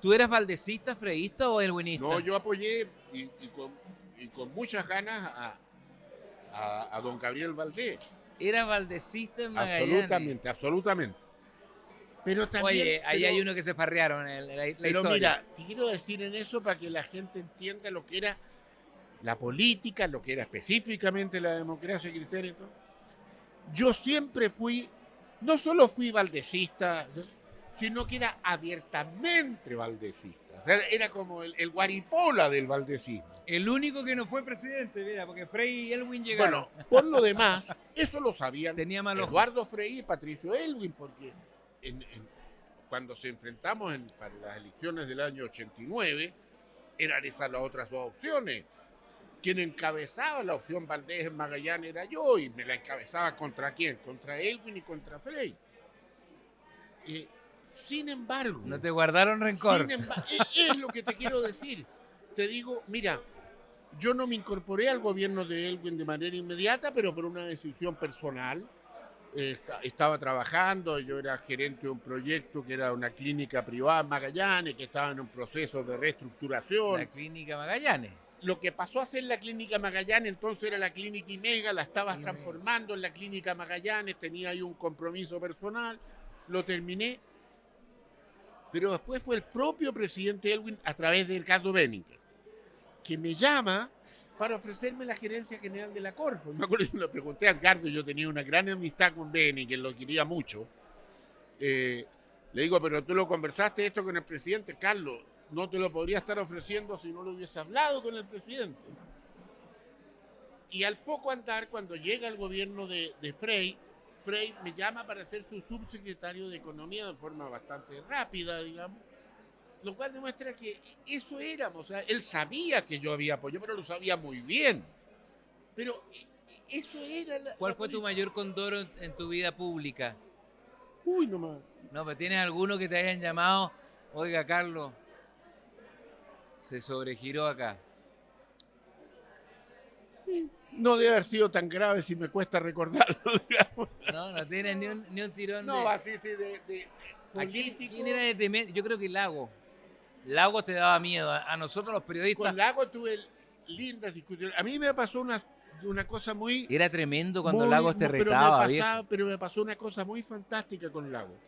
¿Tú eras valdecista, freísta o elwinista? No, yo apoyé y con muchas ganas a don Gabriel Valdés. Era valdecista en Magallanes. Absolutamente. Pero también, Oye, ahí hay uno que se farrearon en la pero historia. mira, te quiero decir en eso para que la gente entienda lo que era la política, lo que era específicamente la democracia cristiana y todo. Yo siempre fui, no solo fui valdesista, sino que era abiertamente valdesista. O sea, era como el guaripola del valdesismo. El único que no fue presidente, mira, porque Frei y Elwin llegaron. Bueno, por lo demás, eso lo sabían Tenía mal ojo. Eduardo Frei y Patricio Elwin, porque cuando se enfrentamos para las elecciones del año 89, eran esas las otras dos opciones. Quien encabezaba la opción Valdés en Magallanes era yo, y me la encabezaba ¿contra quién? Contra Elwin y contra Frei. Sin embargo... No te guardaron rencor. Es lo que te quiero decir. Te digo, mira, yo no me incorporé al gobierno de Elwin de manera inmediata, pero por una decisión personal. Estaba trabajando, yo era gerente de un proyecto que era una clínica privada en Magallanes, que estaba en un proceso de reestructuración. La clínica Magallanes. Lo que pasó a ser la clínica Magallanes, entonces era la clínica Imega, la estabas transformando en la clínica Magallanes, tenía ahí un compromiso personal, lo terminé. Pero después fue el propio presidente Elwin, a través de Edgardo Benninger, que me llama para ofrecerme la gerencia general de la Corfo. Me acuerdo que le pregunté a Edgardo, yo tenía una gran amistad con Benninger, lo quería mucho. Le digo, pero tú lo conversaste esto con el presidente, Carlos, no te lo podría estar ofreciendo si no lo hubiese hablado con el presidente. Y al poco andar, cuando llega el gobierno de Frei me llama para ser su subsecretario de Economía de forma bastante rápida, digamos, lo cual demuestra que eso éramos. O sea, él sabía que yo había apoyado, pero lo sabía muy bien. Pero eso era ¿Cuál fue tu mayor condoro en tu vida pública? Uy, nomás. No, pero ¿tienes alguno que te hayan llamado? Oiga, Carlos, se sobregiró acá. No debe haber sido tan grave si me cuesta recordarlo, digamos. No tienes ni un tirón No, de... así de político. ¿Quién era de temer? Yo creo que Lago. Lago te daba miedo. A nosotros los periodistas... Con Lago tuve lindas discusiones. A mí me pasó una cosa muy... Era tremendo cuando muy, Lagos te retaba, pero me pasó una cosa muy fantástica con Lago.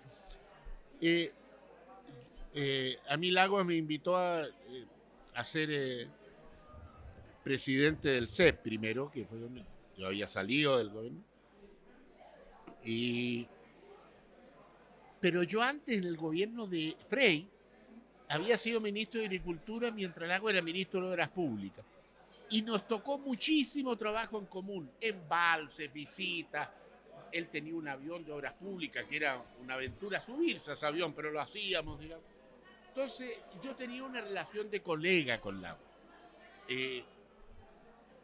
A mí Lago me invitó a ser presidente del CEP primero, que fue donde yo había salido del gobierno. Pero yo antes, en el gobierno de Frei, había sido ministro de Agricultura mientras Lago era ministro de Obras Públicas. Y nos tocó muchísimo trabajo en común, embalses, visitas. Él tenía un avión de Obras Públicas, que era una aventura subirse a ese avión, pero lo hacíamos, digamos. Entonces, yo tenía una relación de colega con Lago.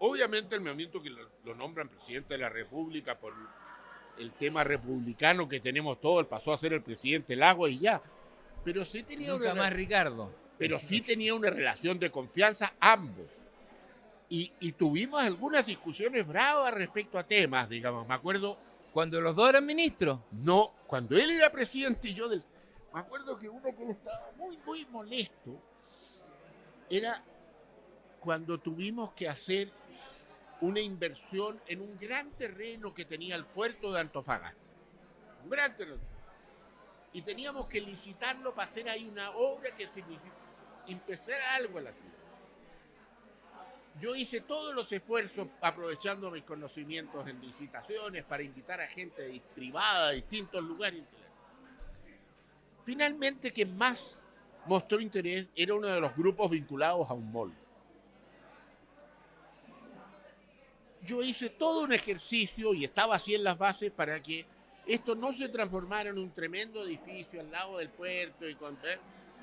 Obviamente, el momento que lo nombran presidente de la República por el tema republicano que tenemos todos, él pasó a ser el presidente Lago y ya. Pero sí tenía Nunca más Ricardo. Pero sí tenía una relación de confianza ambos. Y tuvimos algunas discusiones bravas respecto a temas, digamos. Me acuerdo... ¿Cuando los dos eran ministros? No, cuando él era presidente y yo del... Me acuerdo que uno que él estaba muy, muy molesto era cuando tuvimos que hacer una inversión en un gran terreno que tenía el puerto de Antofagasta. Un gran terreno. Y teníamos que licitarlo para hacer ahí una obra que significa empezar algo en la ciudad. Yo hice todos los esfuerzos aprovechando mis conocimientos en licitaciones para invitar a gente privada de distintos lugares. Finalmente, quien más mostró interés era uno de los grupos vinculados a un mall. Yo hice todo un ejercicio y estaba así en las bases para que esto no se transformara en un tremendo edificio al lado del puerto y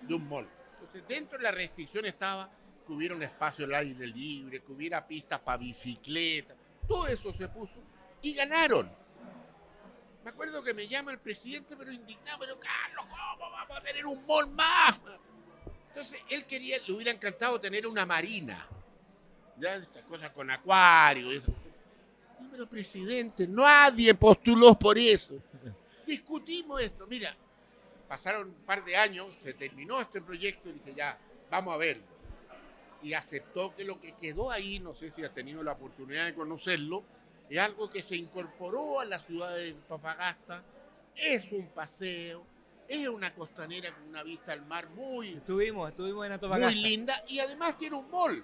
de un mall. Entonces, dentro de la restricción estaba que hubiera un espacio al aire libre, que hubiera pistas para bicicleta. Todo eso se puso y ganaron. Me acuerdo que me llama el presidente, pero indignado, pero Carlos, ¿cómo vamos a tener un mall más? Entonces, él quería, le hubiera encantado tener una marina. Ya estas cosas con acuario. Eso. Pero presidente, nadie postuló por eso. Discutimos esto. Mira, pasaron un par de años, se terminó este proyecto y dije, ya, vamos a verlo. Y aceptó que lo que quedó ahí, no sé si has tenido la oportunidad de conocerlo, es algo que se incorporó a la ciudad de Antofagasta, es un paseo, Es una costanera con una vista al mar Estuvimos en muy Antofagasta. linda y además tiene un mall.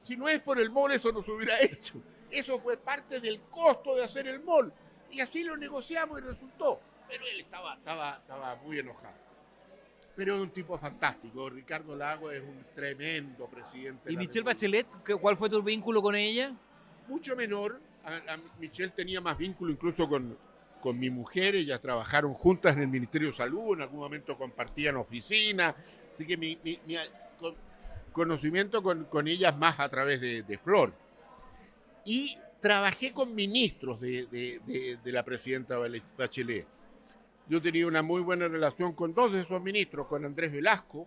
Si no es por el mall, eso no se hubiera hecho. Eso fue parte del costo de hacer el mall. Y así lo negociamos y resultó. Pero él estaba muy enojado. Pero es un tipo fantástico. Ricardo Lagos es un tremendo presidente. ¿Y de la Michelle República. Bachelet? ¿Cuál fue tu vínculo con ella? Mucho menor. Michelle tenía más vínculo incluso con mi mujer. Ellas trabajaron juntas en el Ministerio de Salud. En algún momento compartían oficina. Así que mi conocimiento con ellas más a través de Flor. Y trabajé con ministros de la presidenta Bachelet. Yo tenía una muy buena relación con dos de esos ministros, con Andrés Velasco,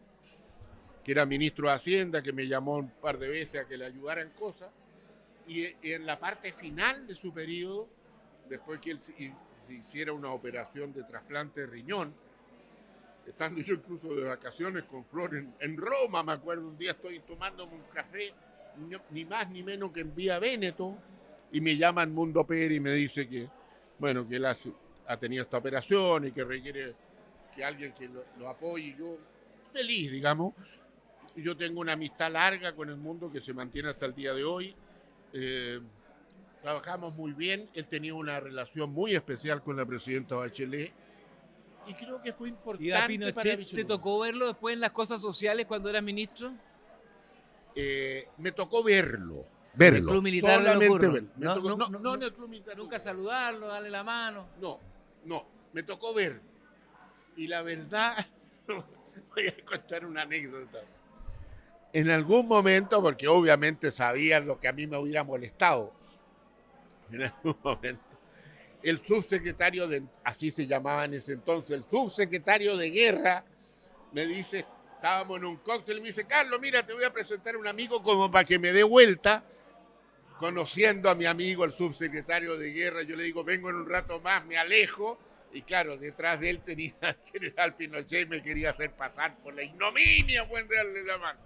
que era ministro de Hacienda, que me llamó un par de veces a que le ayudara en cosas, y en la parte final de su periodo, después que él se hiciera una operación de trasplante de riñón, estando yo incluso de vacaciones con Flor en Roma, me acuerdo, un día estoy tomándome un café, ni más ni menos que en Vía Véneto, y me llama Mundo Pérez y me dice que, bueno, que él ha tenido esta operación y que requiere que alguien que lo apoye. Y yo, feliz, digamos. Yo tengo una amistad larga con el Mundo que se mantiene hasta el día de hoy. Trabajamos muy bien. Él tenía una relación muy especial con la presidenta Bachelet. Y creo que fue importante ¿Y a Pinochet para te Bachelet. tocó verlo después en las cosas sociales cuando eras ministro? Me tocó verlo. En el Club Militar de los solamente Curros. verlo. No, No en el Club Militar. Nunca saludarlo, darle la mano. No, me tocó ver. Y la verdad, voy a contar una anécdota. En algún momento, porque obviamente sabían lo que a mí me hubiera molestado, en algún momento, el subsecretario así se llamaba en ese entonces, el subsecretario de Guerra, me dice, estábamos en un cóctel, me dice, Carlos, mira, te voy a presentar a un amigo como para que me dé vuelta. Conociendo a mi amigo, el subsecretario de Guerra, yo le digo, vengo en un rato más, me alejo. Y claro, detrás de él tenía al general Pinochet y me quería hacer pasar por la ignominia, pueden darle la mano.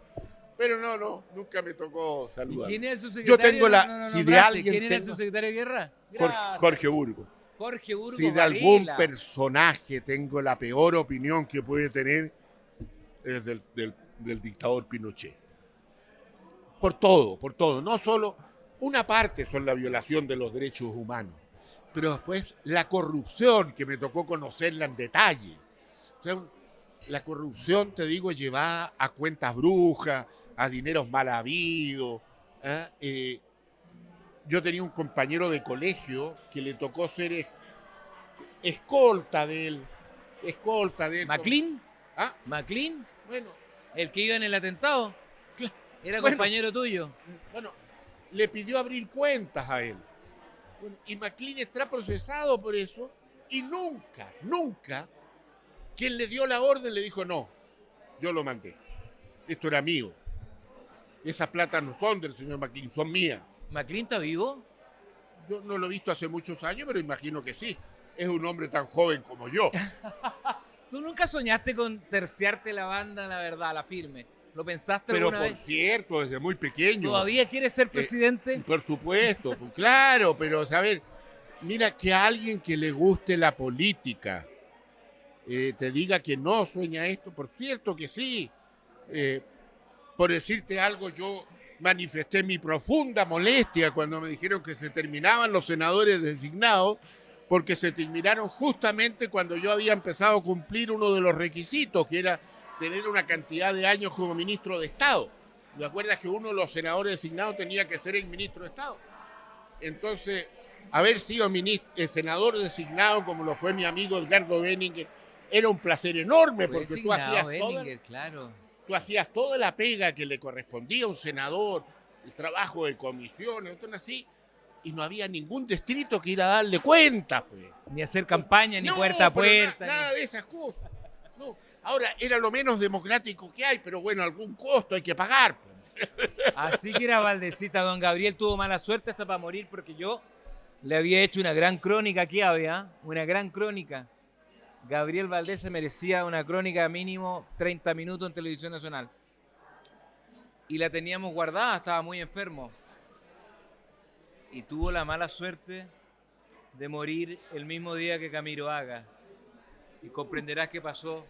Pero no, nunca me tocó saludar. ¿Y quién es el Yo subsecretario? tengo si de alguien ¿Quién era el tengo, subsecretario de Guerra? Gracias. Jorge Burgos. Jorge Burgos Si de algún Varela. personaje tengo la peor opinión que puede tener, es del dictador Pinochet. Por todo. No solo una parte son la violación de los derechos humanos, pero después la corrupción, que me tocó conocerla en detalle. O sea, la corrupción, te digo, llevada a cuentas brujas, a dineros mal habidos. Yo tenía un compañero de colegio que le tocó ser escolta de él. ¿McLean? ¿Ah? ¿McLean? Bueno, ¿El que iba en el atentado? ¿Era Bueno. compañero tuyo? le pidió abrir cuentas a él. Bueno, y McLean está procesado por eso y nunca quien le dio la orden le dijo, no, yo lo mandé. Esto era mío. Esas platas no son del señor McLean, son mías. ¿McLean está vivo? Yo no lo he visto hace muchos años, pero imagino que sí. Es un hombre tan joven como yo. ¿Tú nunca soñaste con terciarte la banda, la verdad, la firme? ¿Lo pensaste Pero alguna por vez? cierto, desde muy pequeño. ¿Todavía quieres ser presidente? Por supuesto, pues, claro, pero, ¿sabes? Mira, que a alguien que le guste la política te diga que no sueña esto, por cierto que sí. Por decirte algo, yo manifesté mi profunda molestia cuando me dijeron que se terminaban los senadores designados, porque se terminaron justamente cuando yo había empezado a cumplir uno de los requisitos, que era tener una cantidad de años como ministro de Estado. ¿Te acuerdas que uno de los senadores designados tenía que ser el ministro de Estado? Entonces, haber sido senador designado como lo fue mi amigo Edgardo Benninger, era un placer enorme, Fue porque designado Bellinger, claro. tú hacías toda la pega que le correspondía a un senador, el trabajo de comisiones, entonces así, y no había ningún distrito que ir a darle cuenta, pues. Ni hacer campaña, ni No, puerta a pero puerta. nada de esas cosas. No. Ahora, era lo menos democrático que hay, pero bueno, algún costo hay que pagar. Pues. Así que era Valdecita. Don Gabriel tuvo mala suerte hasta para morir porque yo le había hecho una gran crónica aquí, había una gran crónica. Gabriel Valdés se merecía una crónica mínimo 30 minutos en Televisión Nacional. Y la teníamos guardada, estaba muy enfermo. Y tuvo la mala suerte de morir el mismo día que Camiroaga. y comprenderás que pasó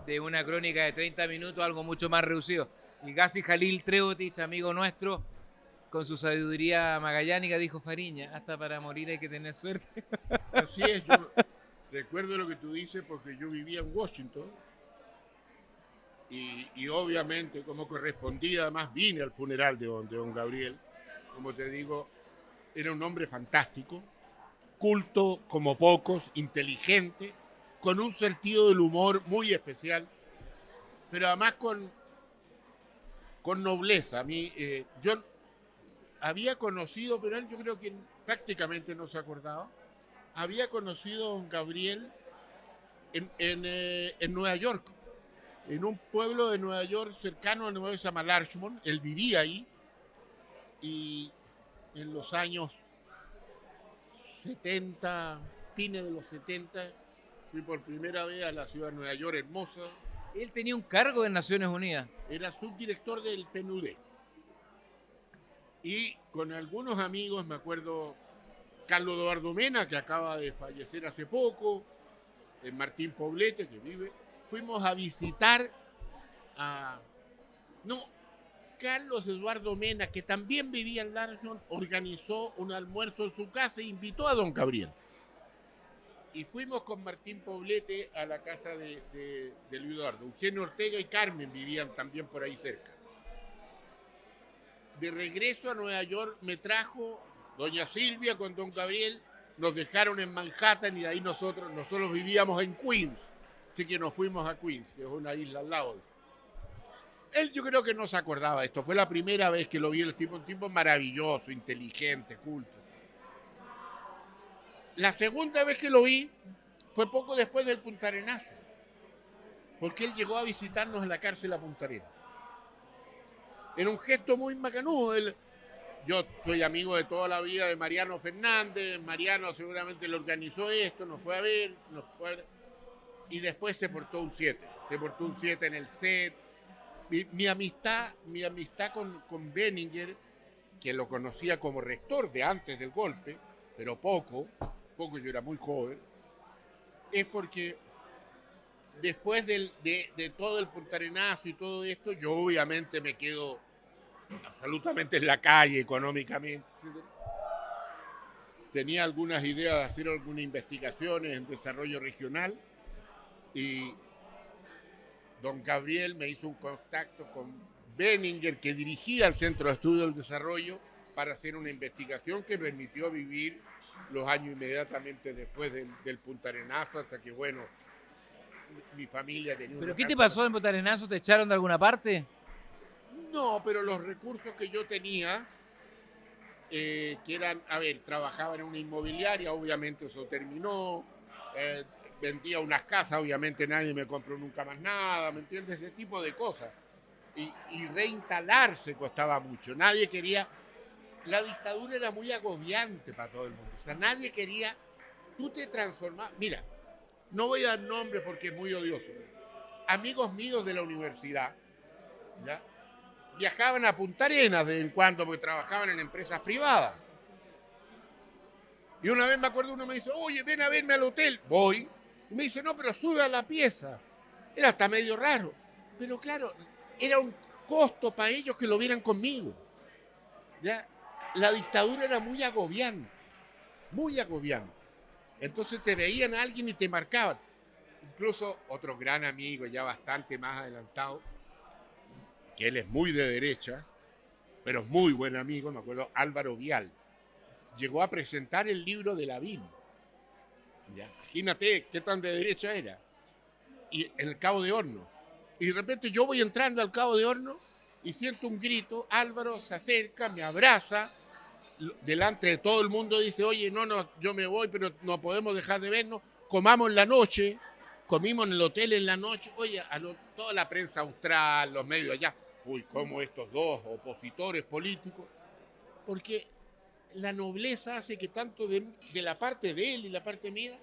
de una crónica de 30 minutos a algo mucho más reducido. Y Gassi Jalil Trebotic, amigo nuestro, con su sabiduría magallánica, dijo Fariña, hasta para morir hay que tener suerte. Así es, yo recuerdo lo que tú dices porque yo vivía en Washington y obviamente, como correspondía, además vine al funeral de don Gabriel. Como te digo, era un hombre fantástico, culto como pocos, inteligente, con un sentido del humor muy especial, pero además con nobleza. A mí, yo había conocido, pero él yo creo que prácticamente no se acordaba, había conocido a don Gabriel en Nueva York, en un pueblo de Nueva York cercano a Nueva York, se llama Larchmont. Él vivía ahí y en los años 70, fines de los 70, fui por primera vez a la ciudad de Nueva York, hermosa. Él tenía un cargo en Naciones Unidas. Era subdirector del PNUD. Y con algunos amigos, me acuerdo, Carlos Eduardo Mena, que acaba de fallecer hace poco, Martín Poblete, que vive, fuimos a visitar a... No, Carlos Eduardo Mena, que también vivía en Larchmont, organizó un almuerzo en su casa e invitó a don Gabriel. Y fuimos con Martín Poblete a la casa de Luis Eduardo. Eugenio Ortega y Carmen vivían también por ahí cerca. De regreso a Nueva York me trajo doña Silvia con don Gabriel, nos dejaron en Manhattan y de ahí nosotros vivíamos en Queens, así que nos fuimos a Queens, que es una isla al lado. Él yo creo que no se acordaba de esto, fue la primera vez que lo vi, un tipo maravilloso, inteligente, culto. La segunda vez que lo vi fue poco después del Puntarenazo, porque él llegó a visitarnos en la cárcel a Punta Arenas. Era un gesto muy macanudo. Yo soy amigo de toda la vida de Mariano Fernández. Mariano seguramente le organizó esto, nos fue a ver, y después se portó un 7. Se portó un 7 en el set. Mi amistad con Benninger, que lo conocía como rector de antes del golpe, pero poco, yo era muy joven, es porque después de todo el puntarenazo y todo esto, yo obviamente me quedo absolutamente en la calle económicamente. Tenía algunas ideas de hacer algunas investigaciones en desarrollo regional y don Gabriel me hizo un contacto con Benninger, que dirigía el Centro de Estudio del Desarrollo, para hacer una investigación que permitió vivir los años inmediatamente después del puntarenazo, hasta que, bueno, mi familia tenía... ¿Pero qué te pasó en Puntarenazo? ¿Te echaron de alguna parte? No, pero los recursos que yo tenía, que eran, trabajaba en una inmobiliaria, obviamente eso terminó, vendía unas casas, obviamente nadie me compró nunca más nada, ¿me entiendes? Ese tipo de cosas. Y reinstalarse costaba mucho, nadie quería... La dictadura era muy agobiante para todo el mundo, o sea, nadie quería... Tú te transformabas... Mira, no voy a dar nombres porque es muy odioso. Amigos míos de la universidad, ¿ya?, viajaban a Punta Arenas de vez en cuando porque trabajaban en empresas privadas. Y una vez me acuerdo, uno me dice, oye, ven a verme al hotel. Voy. Y me dice, no, pero sube a la pieza. Era hasta medio raro. Pero claro, era un costo para ellos que lo vieran conmigo. ¿Ya? La dictadura era muy agobiante. Muy agobiante. Entonces te veían a alguien y te marcaban. Incluso otro gran amigo, ya bastante más adelantado, que él es muy de derecha, pero es muy buen amigo, me acuerdo, Álvaro Vial, llegó a presentar el libro de Lavín. ¿Ya? Imagínate qué tan de derecha era. Y en el Cabo de Horno. Y de repente yo voy entrando al Cabo de Horno y siento un grito, Álvaro se acerca, me abraza, delante de todo el mundo dice, oye, no, yo me voy, pero no podemos dejar de vernos, comamos en la noche, comimos en el hotel en la noche, oye, toda la prensa austral, los medios allá, uy, cómo estos dos opositores políticos, porque la nobleza hace que tanto de la parte de él y la parte mía,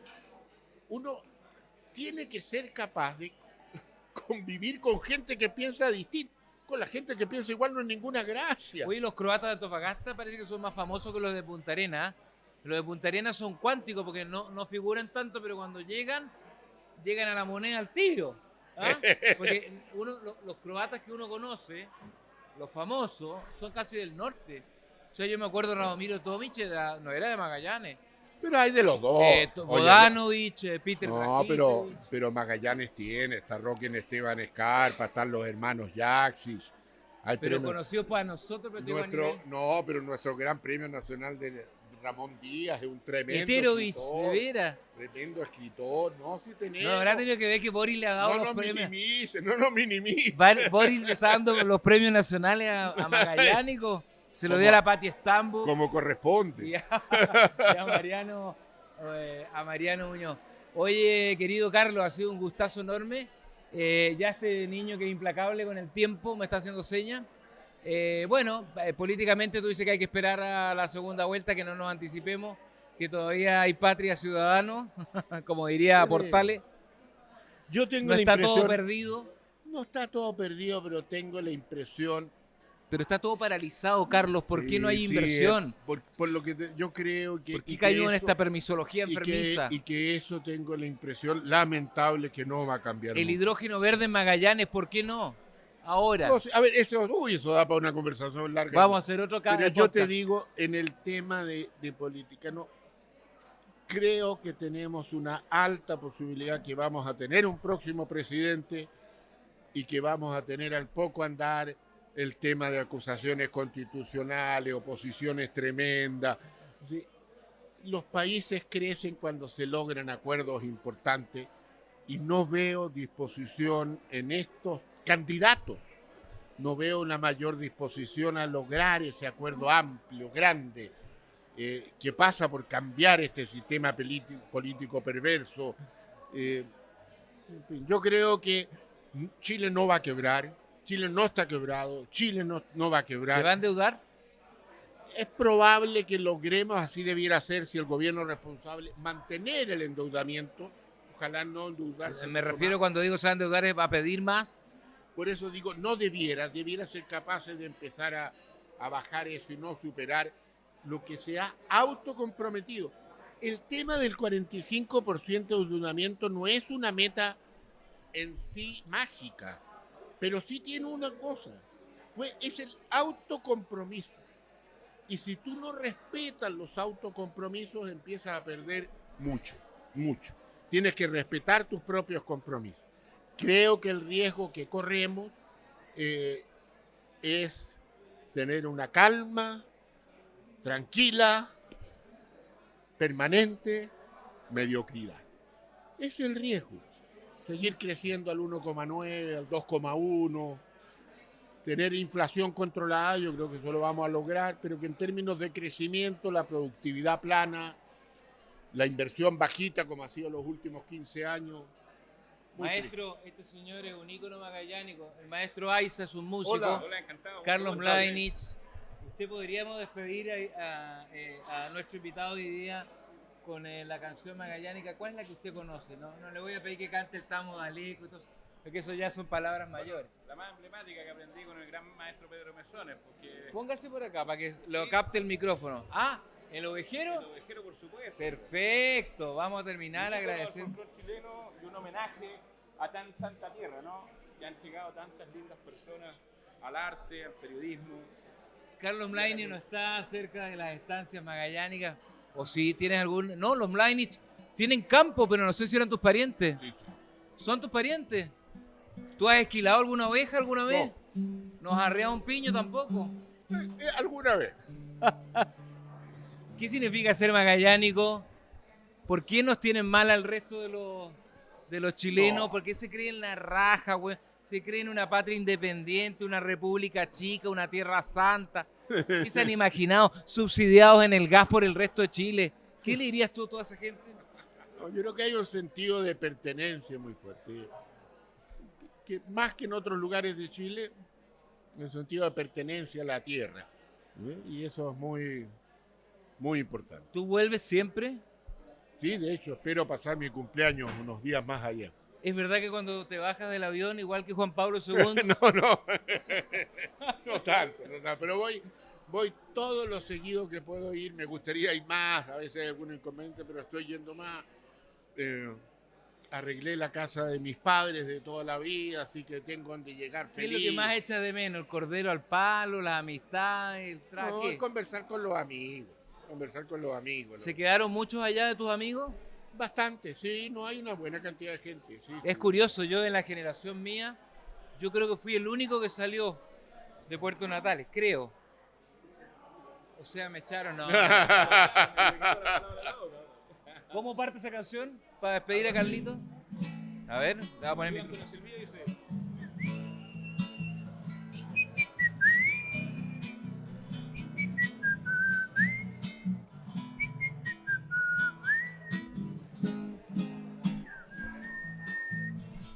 uno tiene que ser capaz de convivir con gente que piensa distinto. Con la gente que piensa igual no es ninguna gracia. Oye, los croatas de Antofagasta parece que son más famosos que los de Punta Arenas. Los de Punta Arenas son cuánticos porque no figuran tanto, pero cuando llegan llegan a la moneda al tiro. ¿Ah? Porque los croatas que uno conoce, los famosos, son casi del norte. O sea, yo me acuerdo de Radomiro Tomic, no era de Magallanes. Pero hay de los dos. Bogdanovic, Peter no, Rakicevic. pero Magallanes tiene, está Roque Esteban Escarpa, están los hermanos Jaxis. Pero conocidos para nosotros, pero pero nuestro gran premio nacional de Ramón Díaz es un tremendo Eterovich, escritor. de veras. Tremendo escritor, no, si tenemos. No, habrá tenido que ver que Boris le ha dado los premios. No nos minimice. Boris le está dando los premios nacionales a Magallánico. Se lo dio a la Pati Estambo. Como corresponde. Y a Mariano Muñoz. Oye, querido Carlos, ha sido un gustazo enorme. Ya este niño que es implacable con el tiempo me está haciendo señas. Políticamente tú dices que hay que esperar a la segunda vuelta, que no nos anticipemos, que todavía hay patria ciudadano, como diría Portales. Yo tengo no la está impresión, todo perdido. No está todo perdido, pero tengo la impresión. Pero está todo paralizado, Carlos. ¿Por qué no hay inversión? Por lo que yo creo que... ¿Por qué caímos en esta permisología enfermiza? Y que eso tengo la impresión lamentable que no va a cambiar. El hidrógeno verde en Magallanes, ¿por qué no? Ahora. No, a ver, eso da para una conversación larga. Vamos a hacer otro caso. Pero yo te digo, en el tema de política, no, creo que tenemos una alta posibilidad que vamos a tener un próximo presidente y que vamos a tener al poco andar el tema de acusaciones constitucionales, oposiciones tremendas. ¿Sí? Los países crecen cuando se logran acuerdos importantes y no veo disposición en estos candidatos. No veo una mayor disposición a lograr ese acuerdo amplio, grande, que pasa por cambiar este sistema político perverso. En fin, yo creo que Chile no va a quebrar. Chile no está quebrado, Chile no va a quebrar. ¿Se va a endeudar? Es probable que logremos, así debiera ser, si el gobierno es responsable, mantener el endeudamiento. Ojalá no endeudarse. Me refiero cuando digo se va a endeudar, ¿va a pedir más? Por eso digo, no debiera ser capaces de empezar a bajar eso y no superar lo que se ha autocomprometido. El tema del 45% de endeudamiento no es una meta en sí mágica. Pero sí tiene una cosa, es el autocompromiso. Y si tú no respetas los autocompromisos, empiezas a perder mucho. Tienes que respetar tus propios compromisos. Creo que el riesgo que corremos es tener una calma, tranquila, permanente, mediocridad. Es el riesgo. Seguir creciendo al 1,9, al 2,1, tener inflación controlada, yo creo que eso lo vamos a lograr, pero que en términos de crecimiento, la productividad plana, la inversión bajita como ha sido los últimos 15 años. Maestro, este señor es un ícono magallánico. El maestro Aiza es un músico. Hola, encantado. Carlos Mladenich. ¿Usted podríamos despedir a nuestro invitado hoy día con la canción magallánica? ¿Cuál es la que usted conoce? No le voy a pedir que cante el Tamo Daleco y todo eso, porque eso ya son palabras mayores. La más emblemática que aprendí con el gran maestro Pedro Mesones. Porque... Póngase por acá para que lo capte el micrófono. Ah, ¿el ovejero? El ovejero, por supuesto. Perfecto, vamos a terminar agradeciendo. El chileno y un homenaje a tan santa tierra, ¿no? Que han llegado tantas lindas personas al arte, al periodismo. Carlos Mladenich no está cerca de las estancias magallánicas. ¿O si tienes algún...? No, los Mladenich tienen campo, pero no sé si eran tus parientes. Sí. ¿Son tus parientes? ¿Tú has esquilado alguna oveja alguna vez? ¿No has arreado un piño tampoco? Alguna vez. ¿Qué significa ser magallánico? ¿Por qué nos tienen mal al resto de los chilenos? No. ¿Por qué se creen la raja, güey? Se creen una patria independiente, una república chica, una tierra santa. ¿Qué se han imaginado? Subsidiados en el gas por el resto de Chile. ¿Qué le dirías tú a toda esa gente? No, yo creo que hay un sentido de pertenencia muy fuerte. Que más que en otros lugares de Chile, un sentido de pertenencia a la tierra. Y eso es muy, muy importante. ¿Tú vuelves siempre? Sí, de hecho, espero pasar mi cumpleaños unos días más allá. ¿Es verdad que cuando te bajas del avión, igual que Juan Pablo II? No tanto, pero voy todo lo seguido que puedo ir. Me gustaría ir más, a veces hay algún inconveniente, pero estoy yendo más. arreglé la casa de mis padres de toda la vida, así que tengo donde llegar ¿Qué es feliz. lo que más echas de menos? ¿El cordero al palo, las amistades, el No, traje? conversar con los amigos. Conversar con los amigos. ¿Se quedaron muchos allá de tus amigos? Bastante, sí, no hay una buena cantidad de gente. Sí, Es sí. curioso, yo en la generación mía, yo creo que fui el único que salió de Puerto Natales, creo. O sea, me echaron, no. ¿Cómo parte esa canción para despedir a Carlito? A ver, le voy a poner mi... Antonio Silvia dice,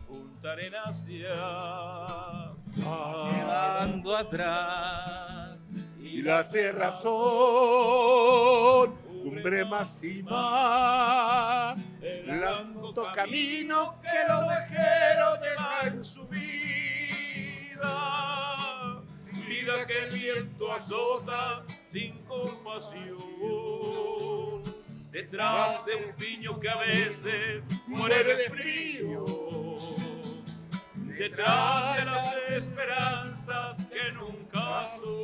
Punta Arenas ya Quedando atrás. Y la Sierra son cumbre más y más, el blanco camino que los viajeros dejan en su vida, vida que el viento azota sin compasión, detrás de un piño que a veces muere de frío, detrás de las esperanzas que nunca son,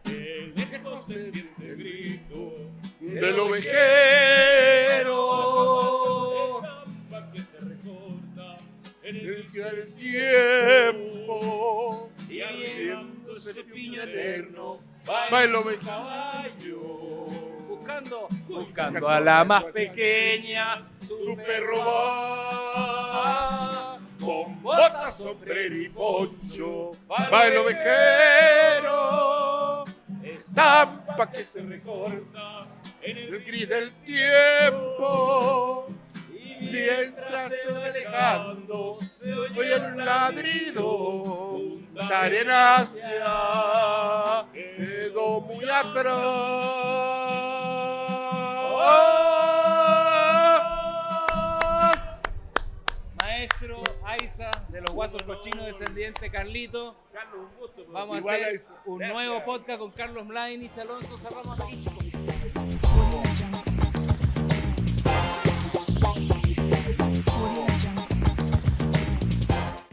el lejos se siente el grito de los viajeros. estampa que se recorta en El tiempo y arriando ese piño eterno bailo caballo, Buscando a la más pequeña, su perro va con botas, sombrero y poncho, bailo vejero, estampa que se recorta en el gris del tiempo, mientras se va alejando, oye un ladrido, Punta Arenas ya quedó muy atrás. Maestro Aiza de los Guasos Cochinos Descendientes, Carlito. Carlos, un gusto. Vamos a Igual, hacer Aiza. un Gracias. nuevo podcast con Carlos Mladen y Alonso. Cerramos aquí, chicos.